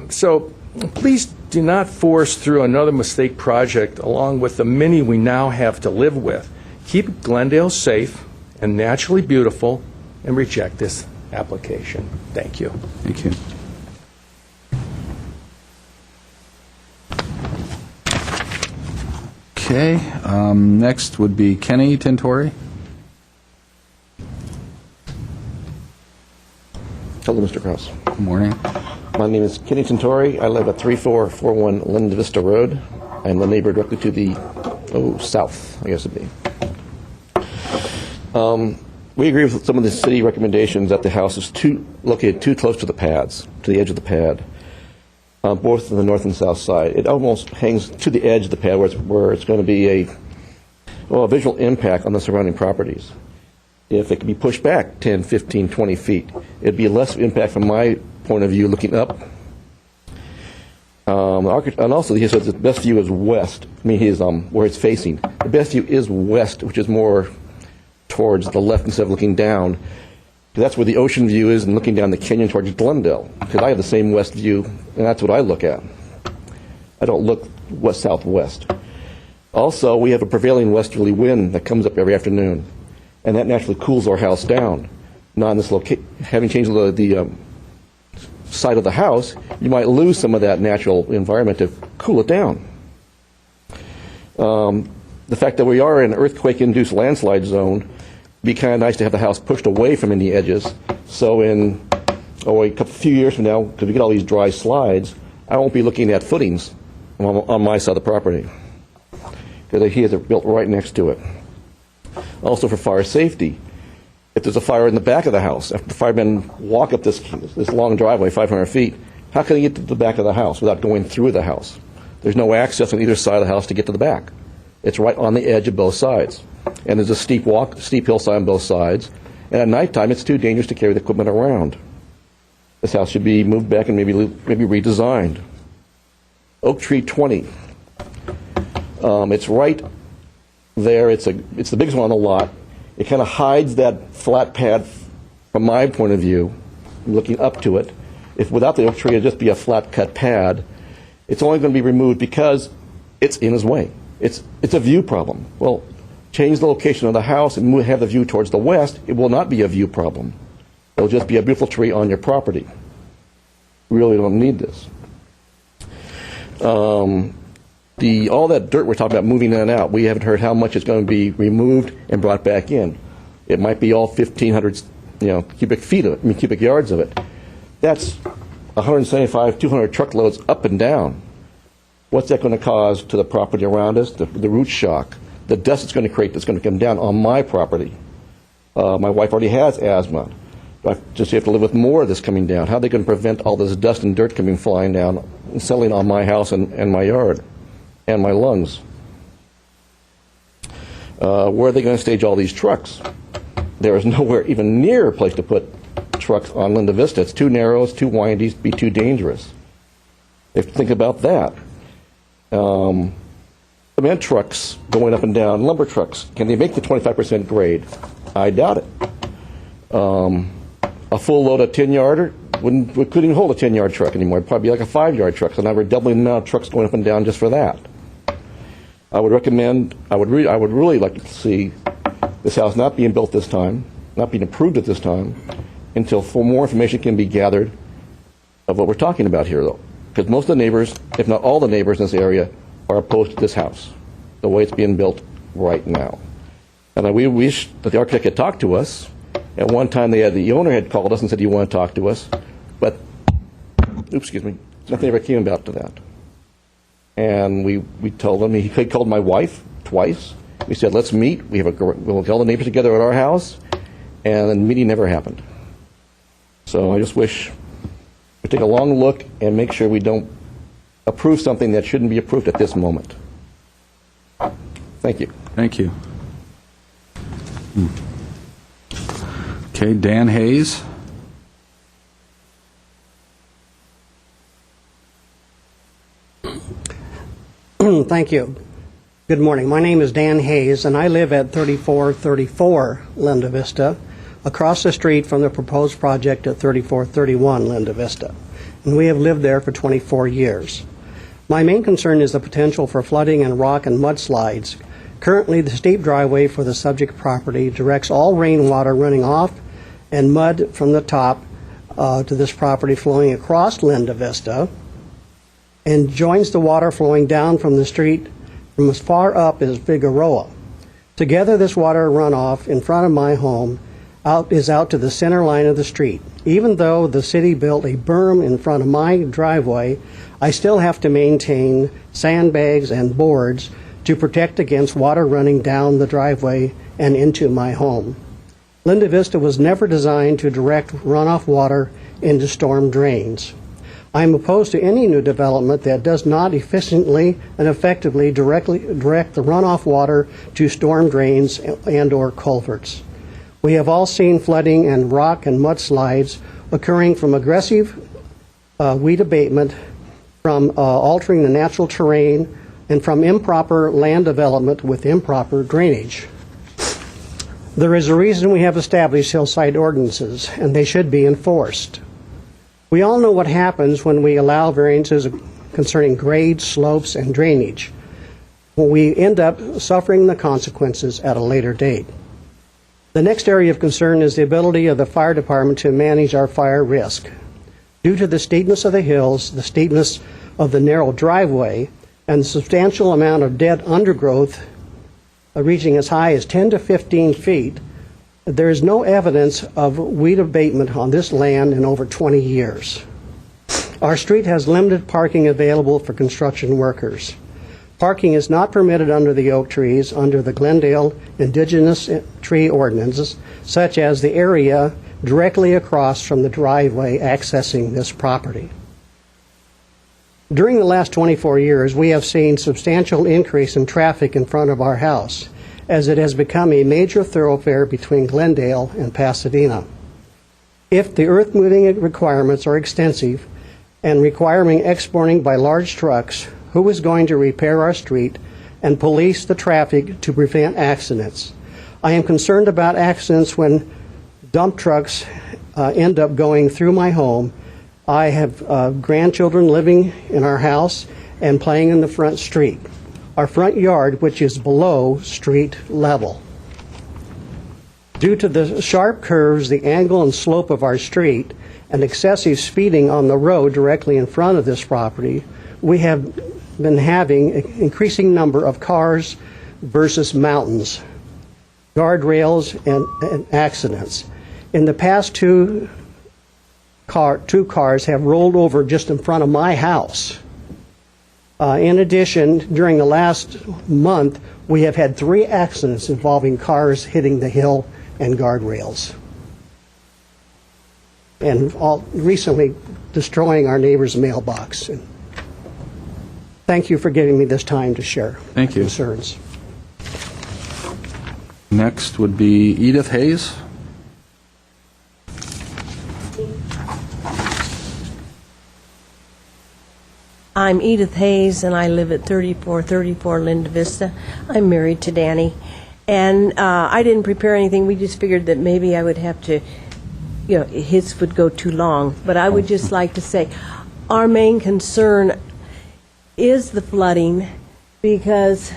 So please do not force through another mistake project along with the many we now have to live with. Keep Glendale safe and naturally beautiful, and reject this application. Thank you. Thank you. Okay, next would be Kenny Tintori. Hello, Mr. Kraus. Good morning. My name is Kenny Tintori. I live at 3441 Linda Vista Road. I am the neighbor directly to the south, I guess it'd be. We agree with some of the city recommendations that the house is located too close to the pads, to the edge of the pad, both on the north and south side. It almost hangs to the edge of the pad where it's going to be a visual impact on the surrounding properties. If it could be pushed back 10, 15, 20 feet, it'd be less impact from my point of view looking up. And also, he says the best view is west. I mean, where it's facing. The best view is west, which is more towards the left instead of looking down. That's where the ocean view is and looking down the canyon towards Glendale. Because I have the same west view, and that's what I look at. I don't look west-southwest. Also, we have a prevailing westerly wind that comes up every afternoon, and that naturally cools our house down. Now, in this having changed the side of the house, you might lose some of that natural environment to cool it down. The fact that we are in an earthquake-induced landslide zone, it'd be kind of nice to have the house pushed away from any edges. So in a few years from now, because we get all these dry slides, I won't be looking at footings on my side of the property, because he has it built right next to it. Also for fire safety, if there's a fire in the back of the house, if the firemen walk up this long driveway, 500 feet, how can they get to the back of the house without going through the house? There's no access on either side of the house to get to the back. It's right on the edge of both sides. And there's a steep hillside on both sides. And at nighttime, it's too dangerous to carry the equipment around. This house should be moved back and maybe redesigned. Oak Tree 20. It's right there. It's the biggest one on the lot. It kind of hides that flat pad from my point of view, looking up to it. If without the oak tree, it'd just be a flat cut pad. It's only going to be removed because it's in his way. It's a view problem. Well, change the location of the house and have the view towards the west. It will not be a view problem. It'll just be a beautiful tree on your property. We really don't need this. All that dirt we're talking about moving in and out, we haven't heard how much is going to be removed and brought back in. It might be all 1,500 cubic yards of it. That's 175, 200 truckloads up and down. What's that going to cause to the property around us? The root shock, the dust it's going to create that's going to come down on my property. My wife already has asthma. I just have to live with more of this coming down. How are they going to prevent all this dust and dirt coming flying down and settling on my house and my yard and my lungs? Where are they going to stage all these trucks? There is nowhere even near a place to put trucks on Linda Vista. It's too narrow, it's too windy, it'd be too dangerous. If you think about that. Cement trucks going up and down, lumber trucks, can they make the 25% grade? I doubt it. A full load of 10-yarder we couldn't even hold a 10-yard truck anymore. It'd probably be like a 5-yard truck. So now we're doubling the amount of trucks going up and down just for that. I would really like to see this house not being built this time, not being approved at this time, until more information can be gathered of what we're talking about here, though. Because most of the neighbors, if not all the neighbors in this area, are opposed to this house, the way it's being built right now. And we wish that the architect had talked to us. At one time, the owner had called us and said he wanted to talk to us, but, nothing ever came about to that. And we told him, he called my wife twice. We said, let's meet. We'll get all the neighbors together at our house. And the meeting never happened. So I just wish we take a long look and make sure we don't approve something that shouldn't be approved at this moment. Thank you. Thank you. Okay, Dan Hayes. Thank you. Good morning. My name is Dan Hayes, and I live at 3434 Linda Vista, across the street from the proposed project at 3431 Linda Vista. And we have lived there for 24 years. My main concern is the potential for flooding and rock and mudslides. Currently, the steep driveway for the subject property directs all rainwater running off and mud from the top to this property flowing across Linda Vista and joins the water flowing down from the street from as far up as Figueroa. Together, this water runoff in front of my home is out to the center line of the street. Even though the city built a berm in front of my driveway, I still have to maintain sandbags and boards to protect against water running down the driveway and into my home. Linda Vista was never designed to direct runoff water into storm drains. I am opposed to any new development that does not efficiently and effectively direct the runoff water to storm drains and/or culverts. We have all seen flooding and rock and mudslides occurring from aggressive weed abatement, from altering the natural terrain, and from improper land development with improper drainage. There is a reason we have established hillside ordinances, and they should be enforced. We all know what happens when we allow variances concerning grade, slopes, and drainage. When we end up suffering the consequences at a later date. The next area of concern is the ability of the fire department to manage our fire risk. Due to the steepness of the hills, the steepness of the narrow driveway, and the substantial amount of dead undergrowth reaching as high as 10 to 15 feet, there is no evidence of weed abatement on this land in over 20 years. Our street has limited parking available for construction workers. Parking is not permitted under the oak trees under the Glendale indigenous tree ordinances, such as the area directly across from the driveway accessing this property. During the last 24 years, we have seen substantial increase in traffic in front of our house, as it has become a major thoroughfare between Glendale and Pasadena. If the earth-moving requirements are extensive and requiring exporting by large trucks, who is going to repair our street and police the traffic to prevent accidents? I am concerned about accidents when dump trucks end up going through my home. I have grandchildren living in our house and playing in the front street, our front yard, which is below street level. Due to the sharp curves, the angle and slope of our street, and excessive speeding on the road directly in front of this property, we have been having an increasing number of cars versus mountains, guardrails, and accidents. In the past, two cars have rolled over just in front of my house. In addition, during the last month, we have had 3 accidents involving cars hitting the hill and guardrails, and recently destroying our neighbor's mailbox. And thank you for giving me this time to share Thank you. concerns. Next would be Edith Hayes. I'm Edith Hayes, and I live at 3434 Linda Vista. I'm married to Danny, and I didn't prepare anything. We just figured that maybe I would have to, his would go too long. But I would just like to say, our main concern is the flooding, because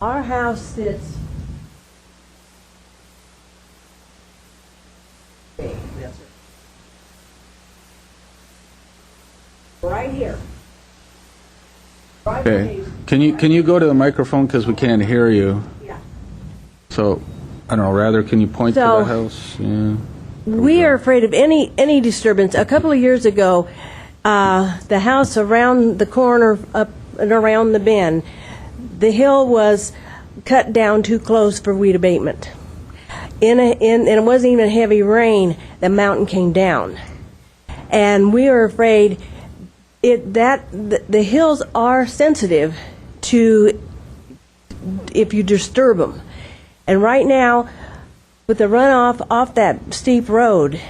our house sits right here. Okay. Can you go to the microphone because we can't hear you? Yeah. So, I don't know, rather, can you point to So- the house? Yeah. We are afraid of any disturbance. A couple of years ago, the house around the corner up and around the bend, the hill was cut down too close for weed abatement. And it wasn't even heavy rain, the mountain came down. And we are afraid the hills are sensitive to if you disturb them. And right now, with the runoff off that steep road,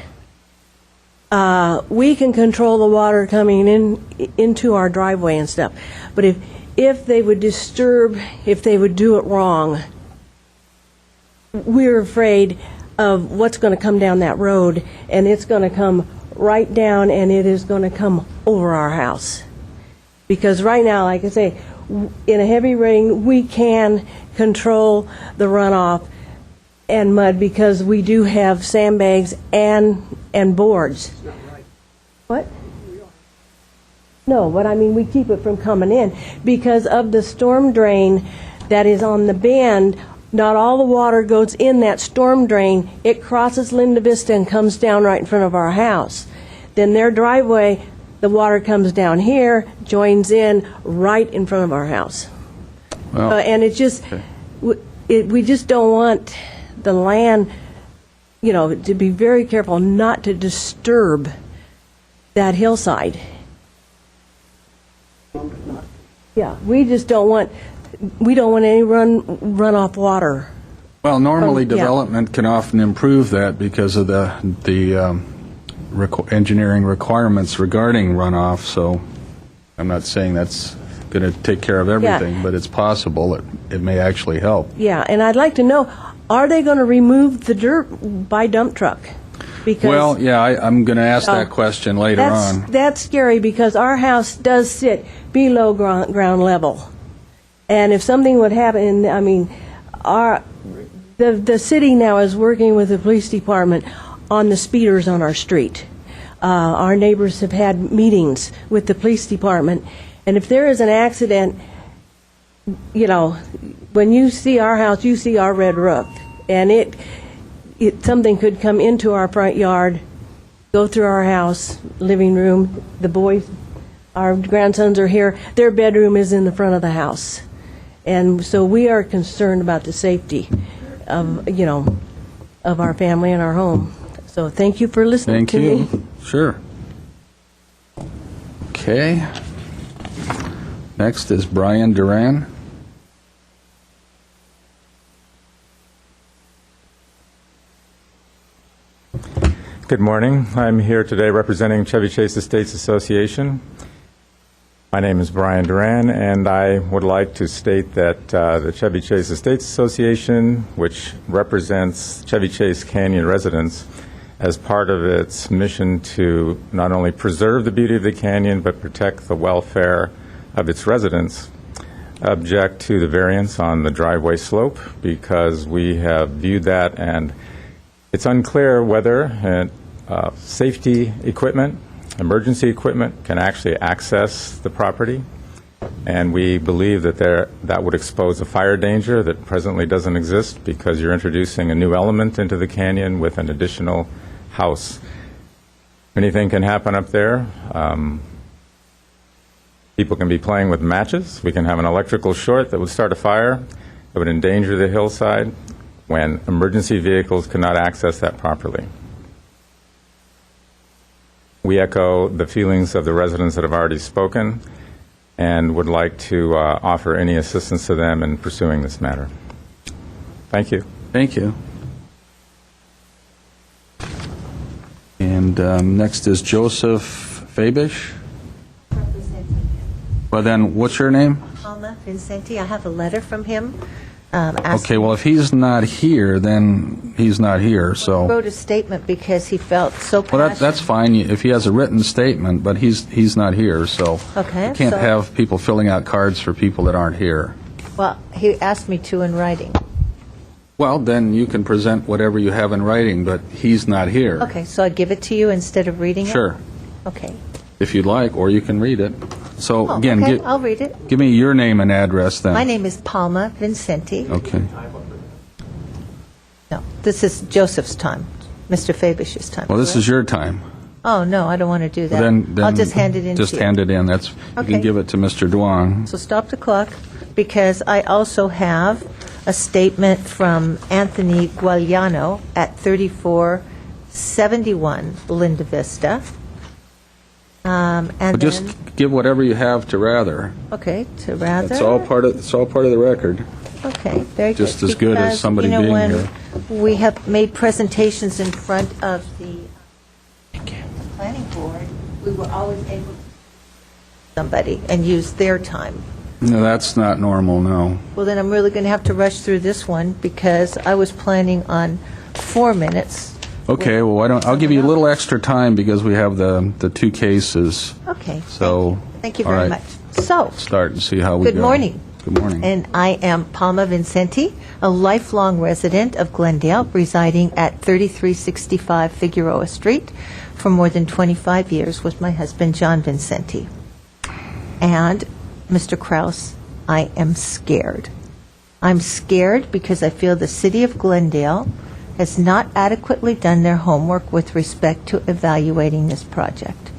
we can control the water coming into our driveway and stuff. But if they would disturb, if they would do it wrong, we're afraid of what's going to come down that road, and it's going to come right down, and it is going to come over our house. Because right now, like I say, in a heavy rain, we can control the runoff and mud because we do have sandbags and boards. That's not right. What? No, but I mean, we keep it from coming in because of the storm drain that is on the bend. Not all the water goes in that storm drain. It crosses Linda Vista and comes down right in front of our house. Then their driveway, the water comes down here, joins in right in front of our house. Well, And it just, we just don't want the land, to be very careful not to disturb that hillside. Yeah, we just don't want any runoff water. well, normally yeah. development can often improve that because of the engineering requirements regarding runoff, so I'm not saying that's going to take care of everything, but it's possible it may actually help. Yeah, and I'd like to know, are they going to remove the dirt by dump truck? Because Well, yeah, I'm going to ask that question later on. That's scary because our house does sit below ground level. And if something would happen, I mean, the city now is working with the police department on the speeders on our street. Our neighbors have had meetings with the police department, and if there is an accident, when you see our house, you see our red roof, and something could come into our front yard, go through our house, living room. The boys, our grandsons are here. Their bedroom is in the front of the house, and so we are concerned about the safety of our family and our home. So thank you for listening Thank to you. me. Sure. Okay. Next is Brian Duran. Good morning. I'm here today representing Chevy Chase Estates Association. My name is Brian Duran, and I would like to state that the Chevy Chase Estates Association, which represents Chevy Chase Canyon residents, as part of its mission to not only preserve the beauty of the canyon but protect the welfare of its residents, object to the variance on the driveway slope because we have viewed that and it's unclear whether safety equipment, emergency equipment can actually access the property, and we believe that that would expose a fire danger that presently doesn't exist because you're introducing a new element into the canyon with an additional house. Anything can happen up there. People can be playing with matches. We can have an electrical short that would start a fire that would endanger the hillside when emergency vehicles cannot access that properly. We echo the feelings of the residents that have already spoken and would like to offer any assistance to them in pursuing this matter. Thank you. Thank you. And next is Joseph Fabish. Well, then, what's your name? Alma Vincenti. I have a letter from him. Okay, well, if he's not here, then he's not here, He so... wrote a statement because he felt so passionate. Well, that's fine if he has a written statement, but he's not here, so... Okay, You can't so- have people filling out cards for people that aren't here. Well, he asked me to in writing. Well, then you can present whatever you have in writing, but he's not here. Okay, so I'd give it to you instead of reading it? Sure, Okay. if you'd like, or you can read it. So, Oh, again, okay, I'll read it. give me your name and address then. My name is Palma Vincenti. Okay. No, this is Joseph's time, Mr. Fabish's time. Well, this is your time. Oh, no, I don't want to do that. Then I'll just hand it in to Just you. hand it in. You Okay. can give it to Mr. Duong. So stop the clock, because I also have a statement from Anthony Gualiano at 3471 Linda Vista. And But just then, give whatever you have to Rather. okay, to rather. It's all part of the record. Okay, very good. Just as good as Because, somebody being when here. we have made presentations in front of the planning board, we were always able to somebody and use their time. No, that's not normal, no. Well, then I'm really going to have to rush through this one because I was planning on 4 minutes. Okay, well, I'll give you a little extra time because we have the two cases. Okay. So, Thank you all very right. much. So, Start and see how we go. good morning. Good morning. And I am Palma Vincenti, a lifelong resident of Glendale, residing at 3365 Figueroa Street for more than 25 years with my husband, John Vincenti. And, Mr. Kraus, I am scared. I'm scared because I feel the city of Glendale has not adequately done their homework with respect to evaluating this project.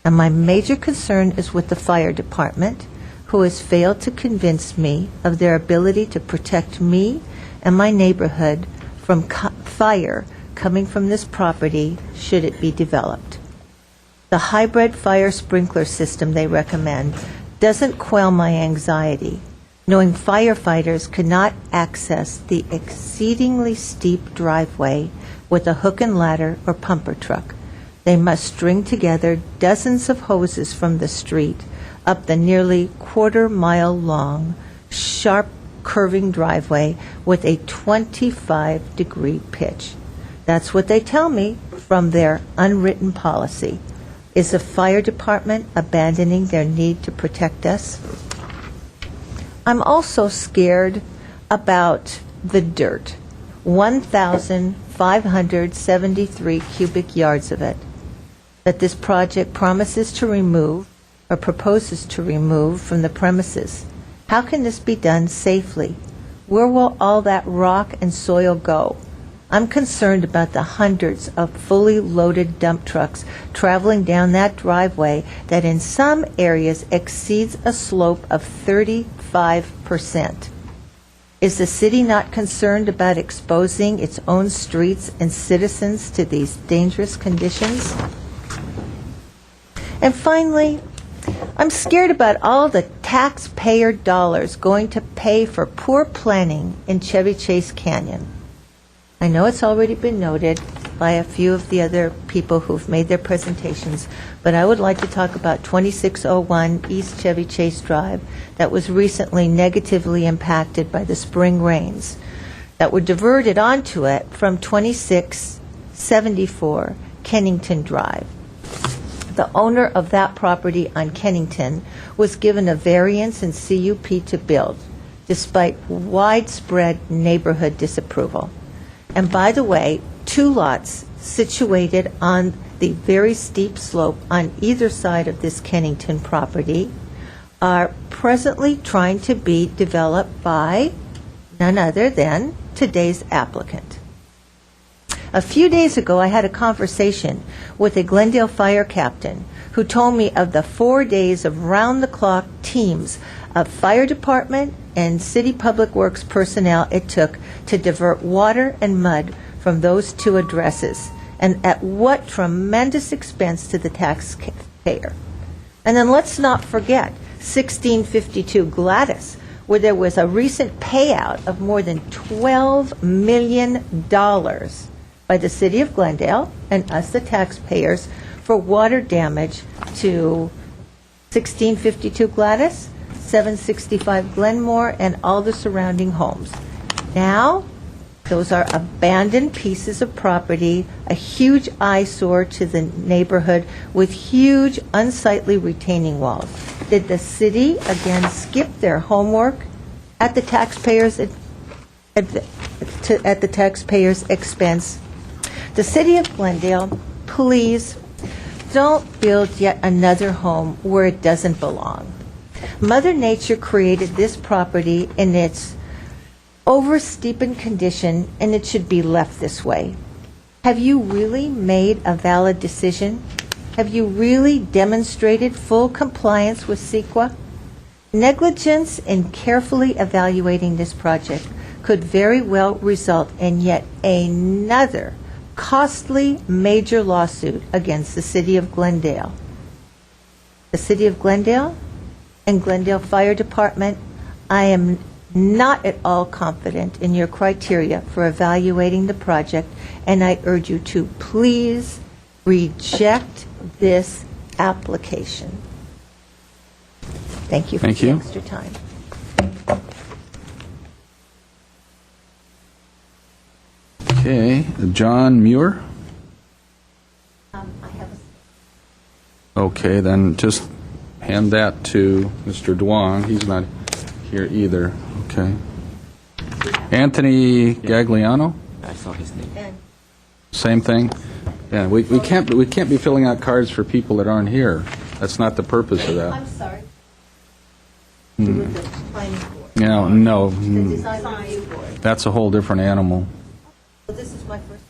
And my major concern is with the fire department, who has failed to convince me of their ability to protect me and my neighborhood from fire coming from this property should it be developed. The hybrid fire sprinkler system they recommend doesn't quell my anxiety, knowing firefighters could not access the exceedingly steep driveway with a hook and ladder or pumper truck. They must string together dozens of hoses from the street up the nearly quarter-mile long, sharp curving driveway with a 25-degree pitch. That's what they tell me from their unwritten policy. Is the fire department abandoning their need to protect us? I'm also scared about the dirt, 1,573 cubic yards of it, that this project promises to remove or proposes to remove from the premises. How can this be done safely? Where will all that rock and soil go? I'm concerned about the hundreds of fully loaded dump trucks traveling down that driveway that in some areas exceeds a slope of 35%. Is the city not concerned about exposing its own streets and citizens to these dangerous conditions? And finally, I'm scared about all the taxpayer dollars going to pay for poor planning in Chevy Chase Canyon. I know it's already been noted by a few of the other people who've made their presentations, but I would like to talk about 2601 East Chevy Chase Drive that was recently negatively impacted by the spring rains that were diverted onto it from 2674 Kennington Drive. The owner of that property on Kennington was given a variance in CUP to build, despite widespread neighborhood disapproval. And by the way, 2 lots situated on the very steep slope on either side of this Kennington property are presently trying to be developed by none other than today's applicant. A few days ago, I had a conversation with a Glendale fire captain who told me of the 4 days of round-the-clock teams of fire department and city public works personnel it took to divert water and mud from those 2 addresses, and at what tremendous expense to the taxpayer. And then let's not forget 1652 Gladys, where there was a recent payout of more than $12 million by the city of Glendale and us, the taxpayers, for water damage to 1652 Gladys, 765 Glenmore, and all the surrounding homes. Now, those are abandoned pieces of property, a huge eyesore to the neighborhood with huge unsightly retaining walls. Did the city again skip their homework at the taxpayers' expense? The city of Glendale, please don't build yet another home where it doesn't belong. Mother Nature created this property in its oversteepened condition, and it should be left this way. Have you really made a valid decision? Have you really demonstrated full compliance with CEQA? Negligence in carefully evaluating this project could very well result in yet another costly major lawsuit against the city of Glendale. The city of Glendale and Glendale Fire Department, I am not at all confident in your criteria for evaluating the project, and I urge you to please reject this application. Thank you for the extra time. Okay, John Muir? I have Okay, then just hand that to Mr. Duong. He's not here either. Okay. Anthony Gagliano? I saw his name. Same thing? Yeah, we can't be filling out cards for people that aren't here. That's not the purpose of that. I'm sorry. With the planning board. Yeah, no. The design review board. That's a whole different animal. Well, this is my first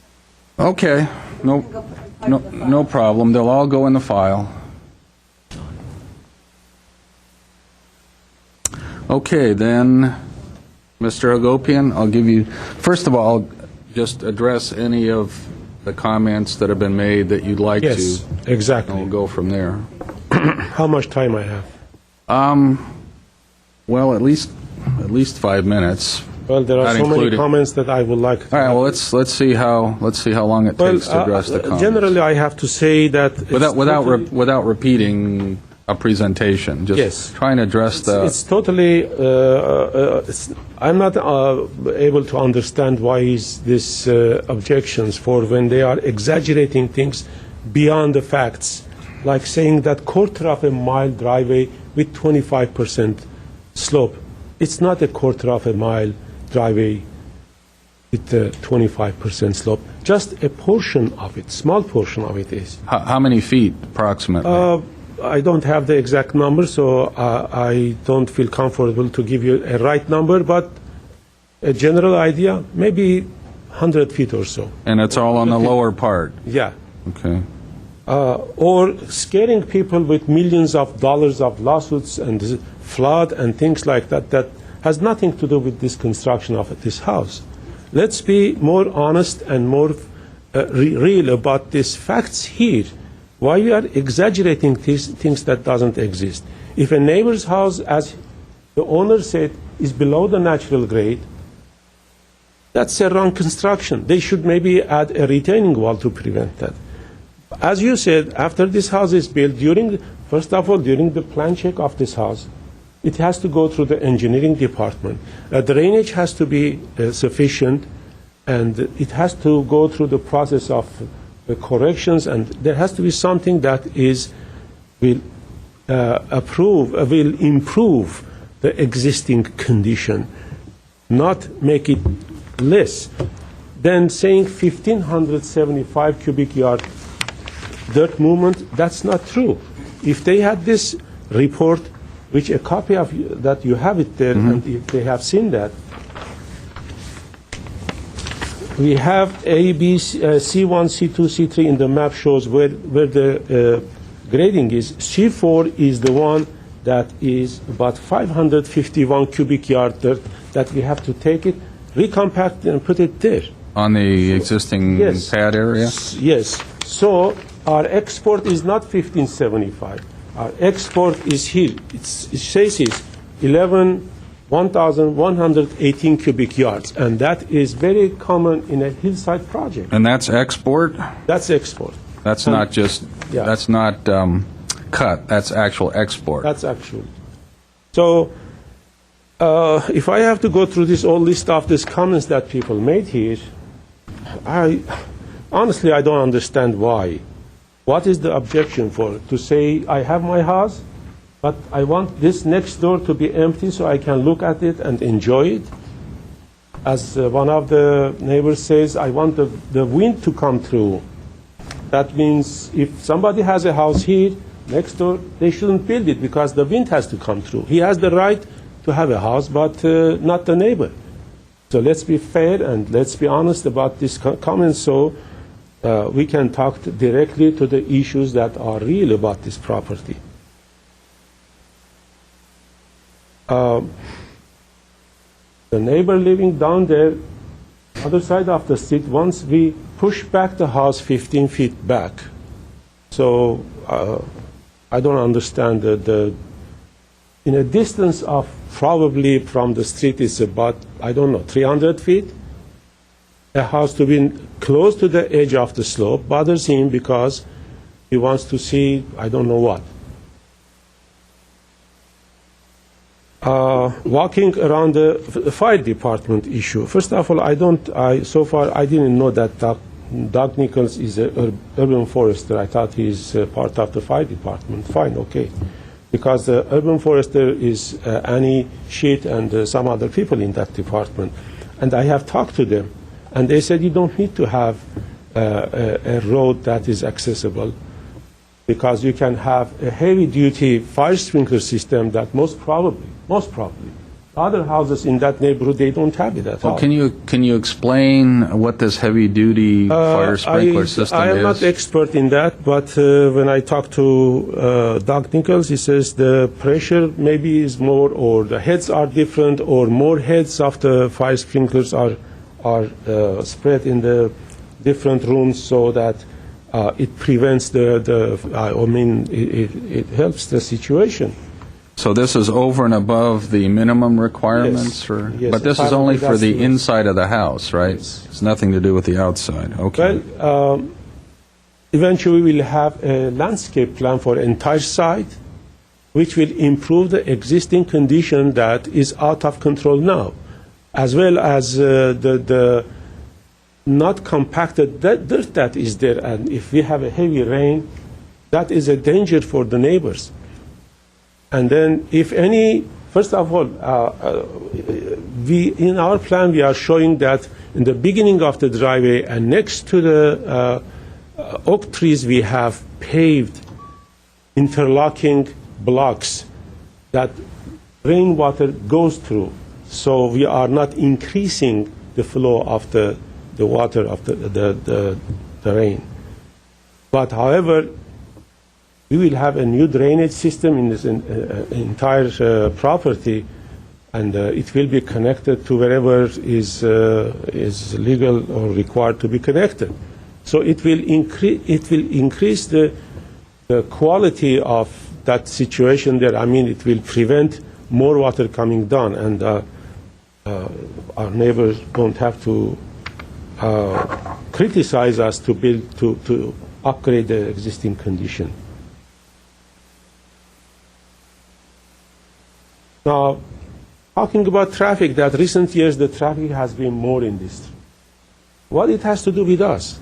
Okay, no problem. They'll all go in the file. Okay, then, Mr. Agopian, I'll give you, first of all, just address any of the comments that have been made that you'd like to. Yes, And exactly. we'll go from there. How much time I have? Well, at least 5 minutes. Well, there are Not so many including- comments that I would like to. All right, well, let's see how long it takes to address the comments. Generally, I have to say that it's Without repeating a presentation, just Yes. trying to address the. It's totally. I'm not able to understand why is this objections for when they are exaggerating things beyond the facts, like saying that quarter of a mile driveway with 25% slope. It's not a quarter of a mile driveway with a 25% slope. Just a portion of it, small portion of it is. How many feet approximately? I don't have the exact number, so I don't feel comfortable to give you a right number, but a general idea, maybe 100 feet or so. And it's all on the lower part. Yeah. Okay. Or scaring people with millions of dollars of lawsuits and flood and things like that, that has nothing to do with this construction of this house. Let's be more honest and more real about these facts here. Why we are exaggerating these things that doesn't exist? If a neighbor's house, as the owner said, is below the natural grade, that's a wrong construction. They should maybe add a retaining wall to prevent that. As you said, after this house is built, first of all, during the plan check of this house, it has to go through the engineering department. Drainage has to be sufficient, and it has to go through the process of corrections, and there has to be something that will improve the existing condition, not make it less. Then saying 1,575 cubic yard dirt movement, that's not true. If they had this report, which a copy of that you have it there, and if they have seen that, we have A, B, C1, C2, C3 in the map shows where the grading is. C4 is the one that is about 551 cubic yard dirt that we have to take it, recompact and put it there. On the existing Yes. pad area? Yes. So our export is not 1575. Our export is here. It says it's 1,118 cubic yards, and that is very common in a hillside project. And that's export? That's export. That's not just, Yeah. that's not cut, that's actual export. That's actual. So if I have to go through this whole list of these comments that people made here, honestly, I don't understand why. What is the objection for? To say, I have my house, but I want this next door to be empty so I can look at it and enjoy it? As one of the neighbors says, I want the wind to come through. That means if somebody has a house here, next door, they shouldn't build it because the wind has to come through. He has the right to have a house, but not the neighbor. So let's be fair and let's be honest about these comments so we can talk directly to the issues that are real about this property. The neighbor living down there, other side of the street, once we push back the house 15 feet back. So I don't understand in a distance of probably from the street is about, I don't know, 300 feet. A house to be close to the edge of the slope bothers him because he wants to see, I don't know what. Walking around the fire department issue. First of all, so far I didn't know that Doug Nichols is an urban forester. I thought he's part of the fire department. Fine, okay. Because the urban forester is Annie Sheet and some other people in that department. And I have talked to them. And they said you don't need to have a road that is accessible because you can have a heavy-duty fire sprinkler system that most probably Other houses in that neighborhood, they don't have it at all. Well, can you explain what this heavy-duty fire sprinkler system I am is? not expert in that, but when I talk to Doug Nichols, he says the pressure maybe is more, or the heads are different, or more heads of the fire sprinklers are spread in the different rooms so that it prevents it helps the situation. So this is over and above the minimum requirements? Yes. Yes. But this is only for the inside of the house, right? It's nothing to do with the outside. Okay. Well, eventually we'll have a landscape plan for entire site, which will improve the existing condition that is out of control now, as well as the not compacted dirt that is there. And if we have a heavy rain, that is a danger for the neighbors. And then, if any, first of all, in our plan we are showing that in the beginning of the driveway and next to the oak trees we have paved interlocking blocks that rainwater goes through. So we are not increasing the flow of the water of the rain. But however, we will have a new drainage system in this entire property, and it will be connected to wherever is legal or required to be connected. So it will increase the quality of that situation there. I mean, it will prevent more water coming down, and our neighbors don't have to criticize us to upgrade the existing condition. Now, talking about traffic, that recent years the traffic has been more in this. What it has to do with us?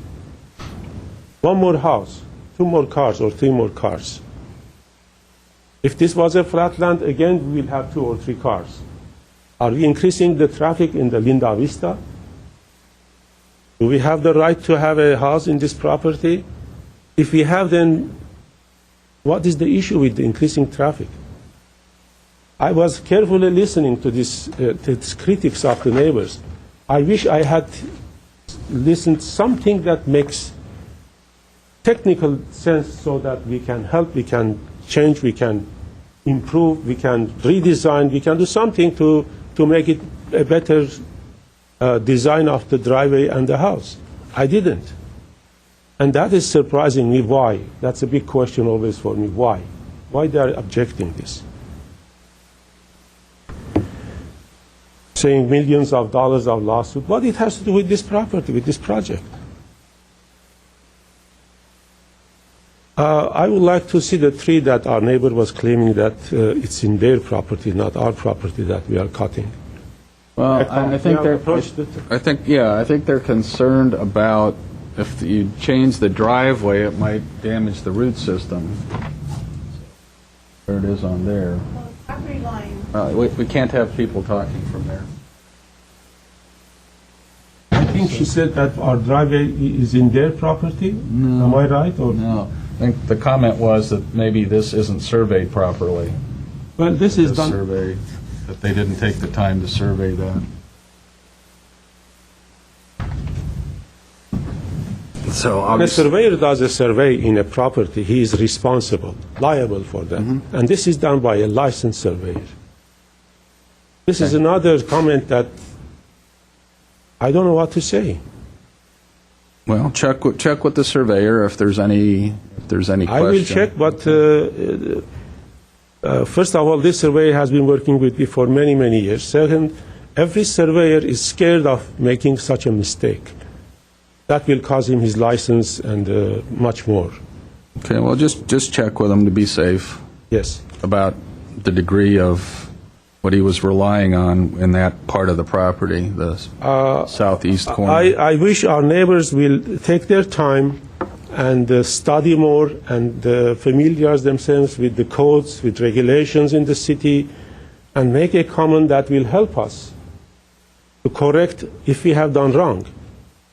One more house, 2 more cars, or 3 more cars. If this was a flat land, again, we will have 2 or 3 cars. Are we increasing the traffic in the Linda Vista? Do we have the right to have a house in this property? If we have, then what is the issue with the increasing traffic? I was carefully listening to these critics of the neighbors. I wish I had listened something that makes technical sense so that we can help, we can change, we can improve, we can redesign, we can do something to make it a better design of the driveway and the house. I didn't. And that is surprising me. Why? That's a big question always for me. Why? Why they are objecting this? Saying millions of dollars of lawsuit. What it has to do with this property, with this project? I would like to see the tree that our neighbor was claiming that it's in their property, not our property, that we are cutting. Well, I think they're concerned about if you change the driveway, it might damage the root system. There it is on there. Property line. We can't have people talking from there. I think she said that our driveway is in their property. No. Am I right? Or? No. I think the comment was that maybe this isn't surveyed properly. Well, this is done. Survey, that they didn't take the time to survey that. So when a surveyor does a survey in a property, he is responsible, liable for that. Mm-hmm. And this is done by a licensed surveyor. This is another comment that I don't know what to say. Well, check with the surveyor if there's any question. I will check, but first of all, this surveyor has been working with me for many, many years. Second, every surveyor is scared of making such a mistake. That will cost him his license and much more. Okay, well, just check with him to be safe. Yes. About the degree of what he was relying on in that part of the property, the southeast corner. I wish our neighbors will take their time and study more and familiarize themselves with the codes, with regulations in the city, and make a comment that will help us to correct if we have done wrong.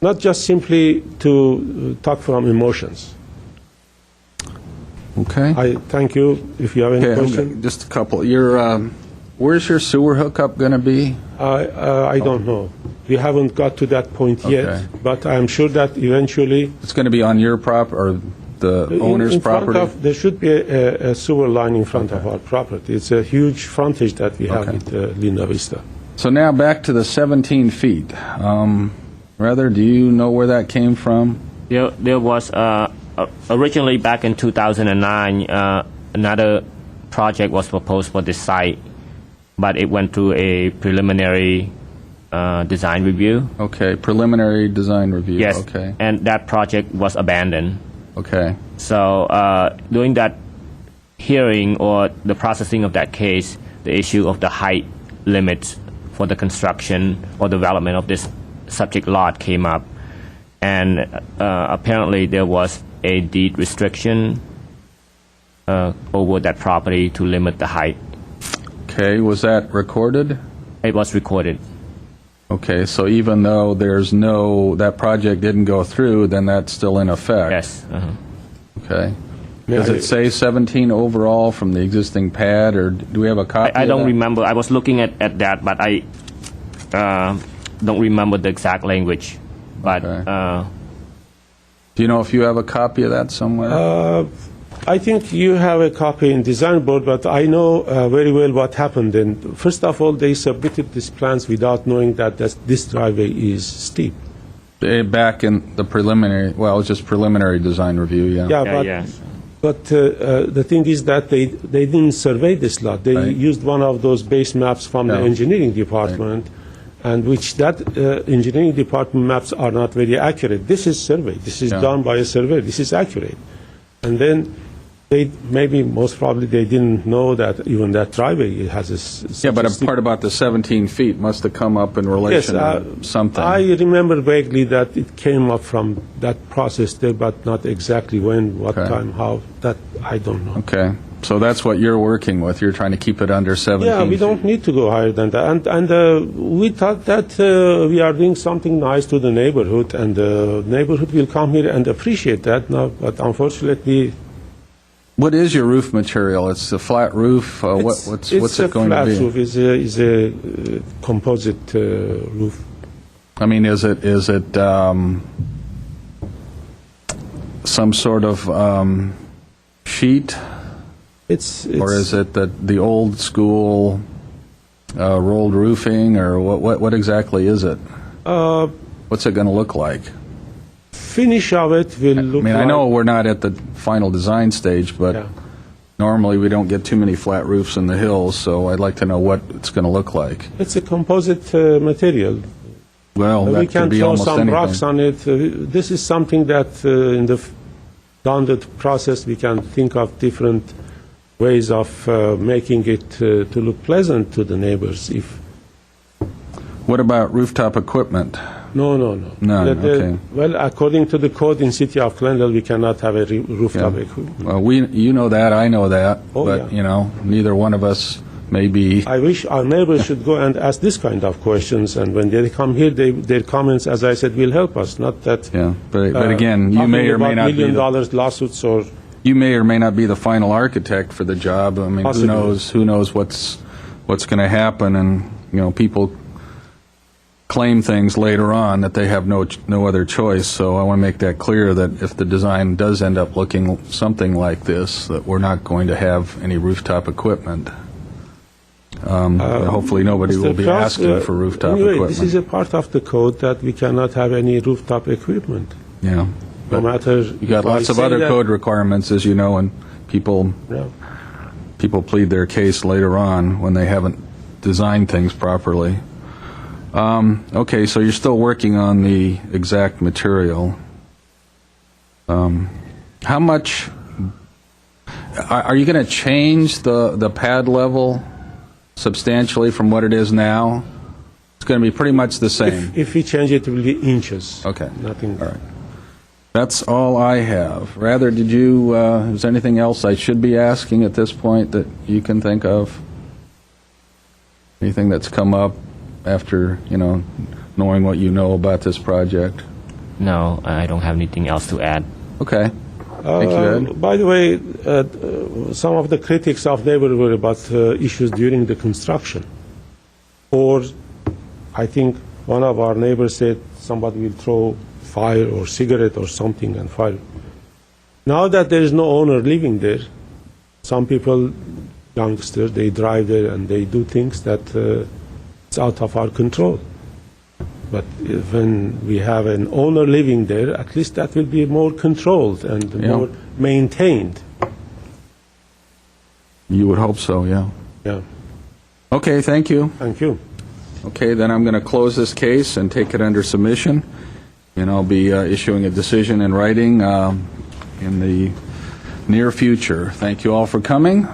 Not just simply to talk from emotions. Okay. I thank you. If you have any questions. Just a couple. Where's your sewer hookup going to be? I don't know. We haven't got to that point Okay. yet, but I'm sure that eventually It's going to be on your or the owner's in front property? of, there should be a sewer line in front of our property. It's a huge frontage that we have Okay. with Linda Vista. So now back to the 17 feet. Rather, do you know where that came from? There was originally back in 2009 another project was proposed for this site, but it went through a preliminary design review. Okay, preliminary design review. Yes, Okay. and that project was abandoned. Okay. So during that hearing or the processing of that case, the issue of the height limits for the construction or development of this subject lot came up. And apparently there was a deed restriction over that property to limit the height. Okay, was that recorded? It was recorded. Okay, so even though that project didn't go through, then that's still in effect? Yes. Okay. Does it say 17 overall from the existing pad, or do we have a copy I of don't that? remember. I was looking at that, but I don't remember the exact language. But Okay. Do you know if you have a copy of that somewhere? I think you have a copy in design board, but I know very well what happened. And first of all, they submitted these plans without knowing that this driveway is steep. Back in the preliminary, well, it was just preliminary design review, yeah. Yeah, but the thing is that they didn't survey this lot. They Right. used one of those base maps from the Yeah. engineering department, and which that engineering department maps are not very accurate. This is survey. This is Yeah. done by a surveyor. This is accurate. And then most probably they didn't know that even that driveway has a Yeah, but a part about the 17 feet must have come up in relation to something. I remember vaguely that it came up from that process there, but not exactly when, what Okay. time, how, that I don't know. Okay, so that's what you're working with. You're trying to keep it under 17 Yeah, we feet. don't need to go higher than that. And we thought that we are doing something nice to the neighborhood, and the neighborhood will come here and appreciate that. Now, but unfortunately, What is your roof material? It's a flat roof? What's it going to be? It's a flat roof. It's a composite roof. I mean, is it some sort of sheet, It's or is it the old school rolled roofing, or what exactly is it? What's it going to look like? Finish of it will look. I mean, I like, know we're not at the final design stage, but Yeah. normally we don't get too many flat roofs in the hills, so I'd like to know what it's going to look like. It's a composite material. Well, We that can could be throw almost some anything. rocks on it. This is something that in down the process we can think of different ways of making it to look pleasant to the neighbors. What about rooftop equipment? No. None, okay. Well, according to the code in City of Glendale, we cannot have a rooftop Yeah. equipment. Well, you know that, I know that, Oh, but, yeah. neither one of us may be. I wish our neighbors should go and ask this kind of questions, and when they come here, their comments, as I said, will help us. Not that. Yeah, but again, you talking may or may about not be $1 the, million lawsuits or. you may or may not be the final architect for the job. I mean, Possibly. who knows what's going to happen, and people claim things later on that they have no other choice. So I want to make that clear that if the design does end up looking something like this, that we're not going to have any rooftop equipment. Hopefully nobody will Mr. be Kraus, asking for rooftop anyway, equipment. This is a part of the code that we cannot have any rooftop equipment, Yeah. no But matter. you got if I lots of say other that- code requirements, as you know, and people Yeah. plead their case later on when they haven't designed things properly. Okay, so you're still working on the exact material. How much are you going to change the pad level substantially from what it is now? It's going to be pretty much the same. If we change it, it will be inches. Okay. Nothing. All right. That's all I have. Rather, is there anything else I should be asking at this point that you can think of? Anything that's come up after, knowing what you know about this project? No, I don't have anything else to add. Okay. Thank you, Ed. By the way, some of the critics of neighborhood were about issues during the construction. Or I think one of our neighbors said somebody will throw fire or cigarette or something and fire. Now that there is no owner living there, some people, youngsters, they drive there and they do things that it's out of our control. But when we have an owner living there, at least that will be more controlled and more maintained. You would hope so, yeah. Yeah. Okay, thank you. Thank you. Okay, then I'm going to close this case and take it under submission, and I'll be issuing a decision in writing in the near future. Thank you all for coming.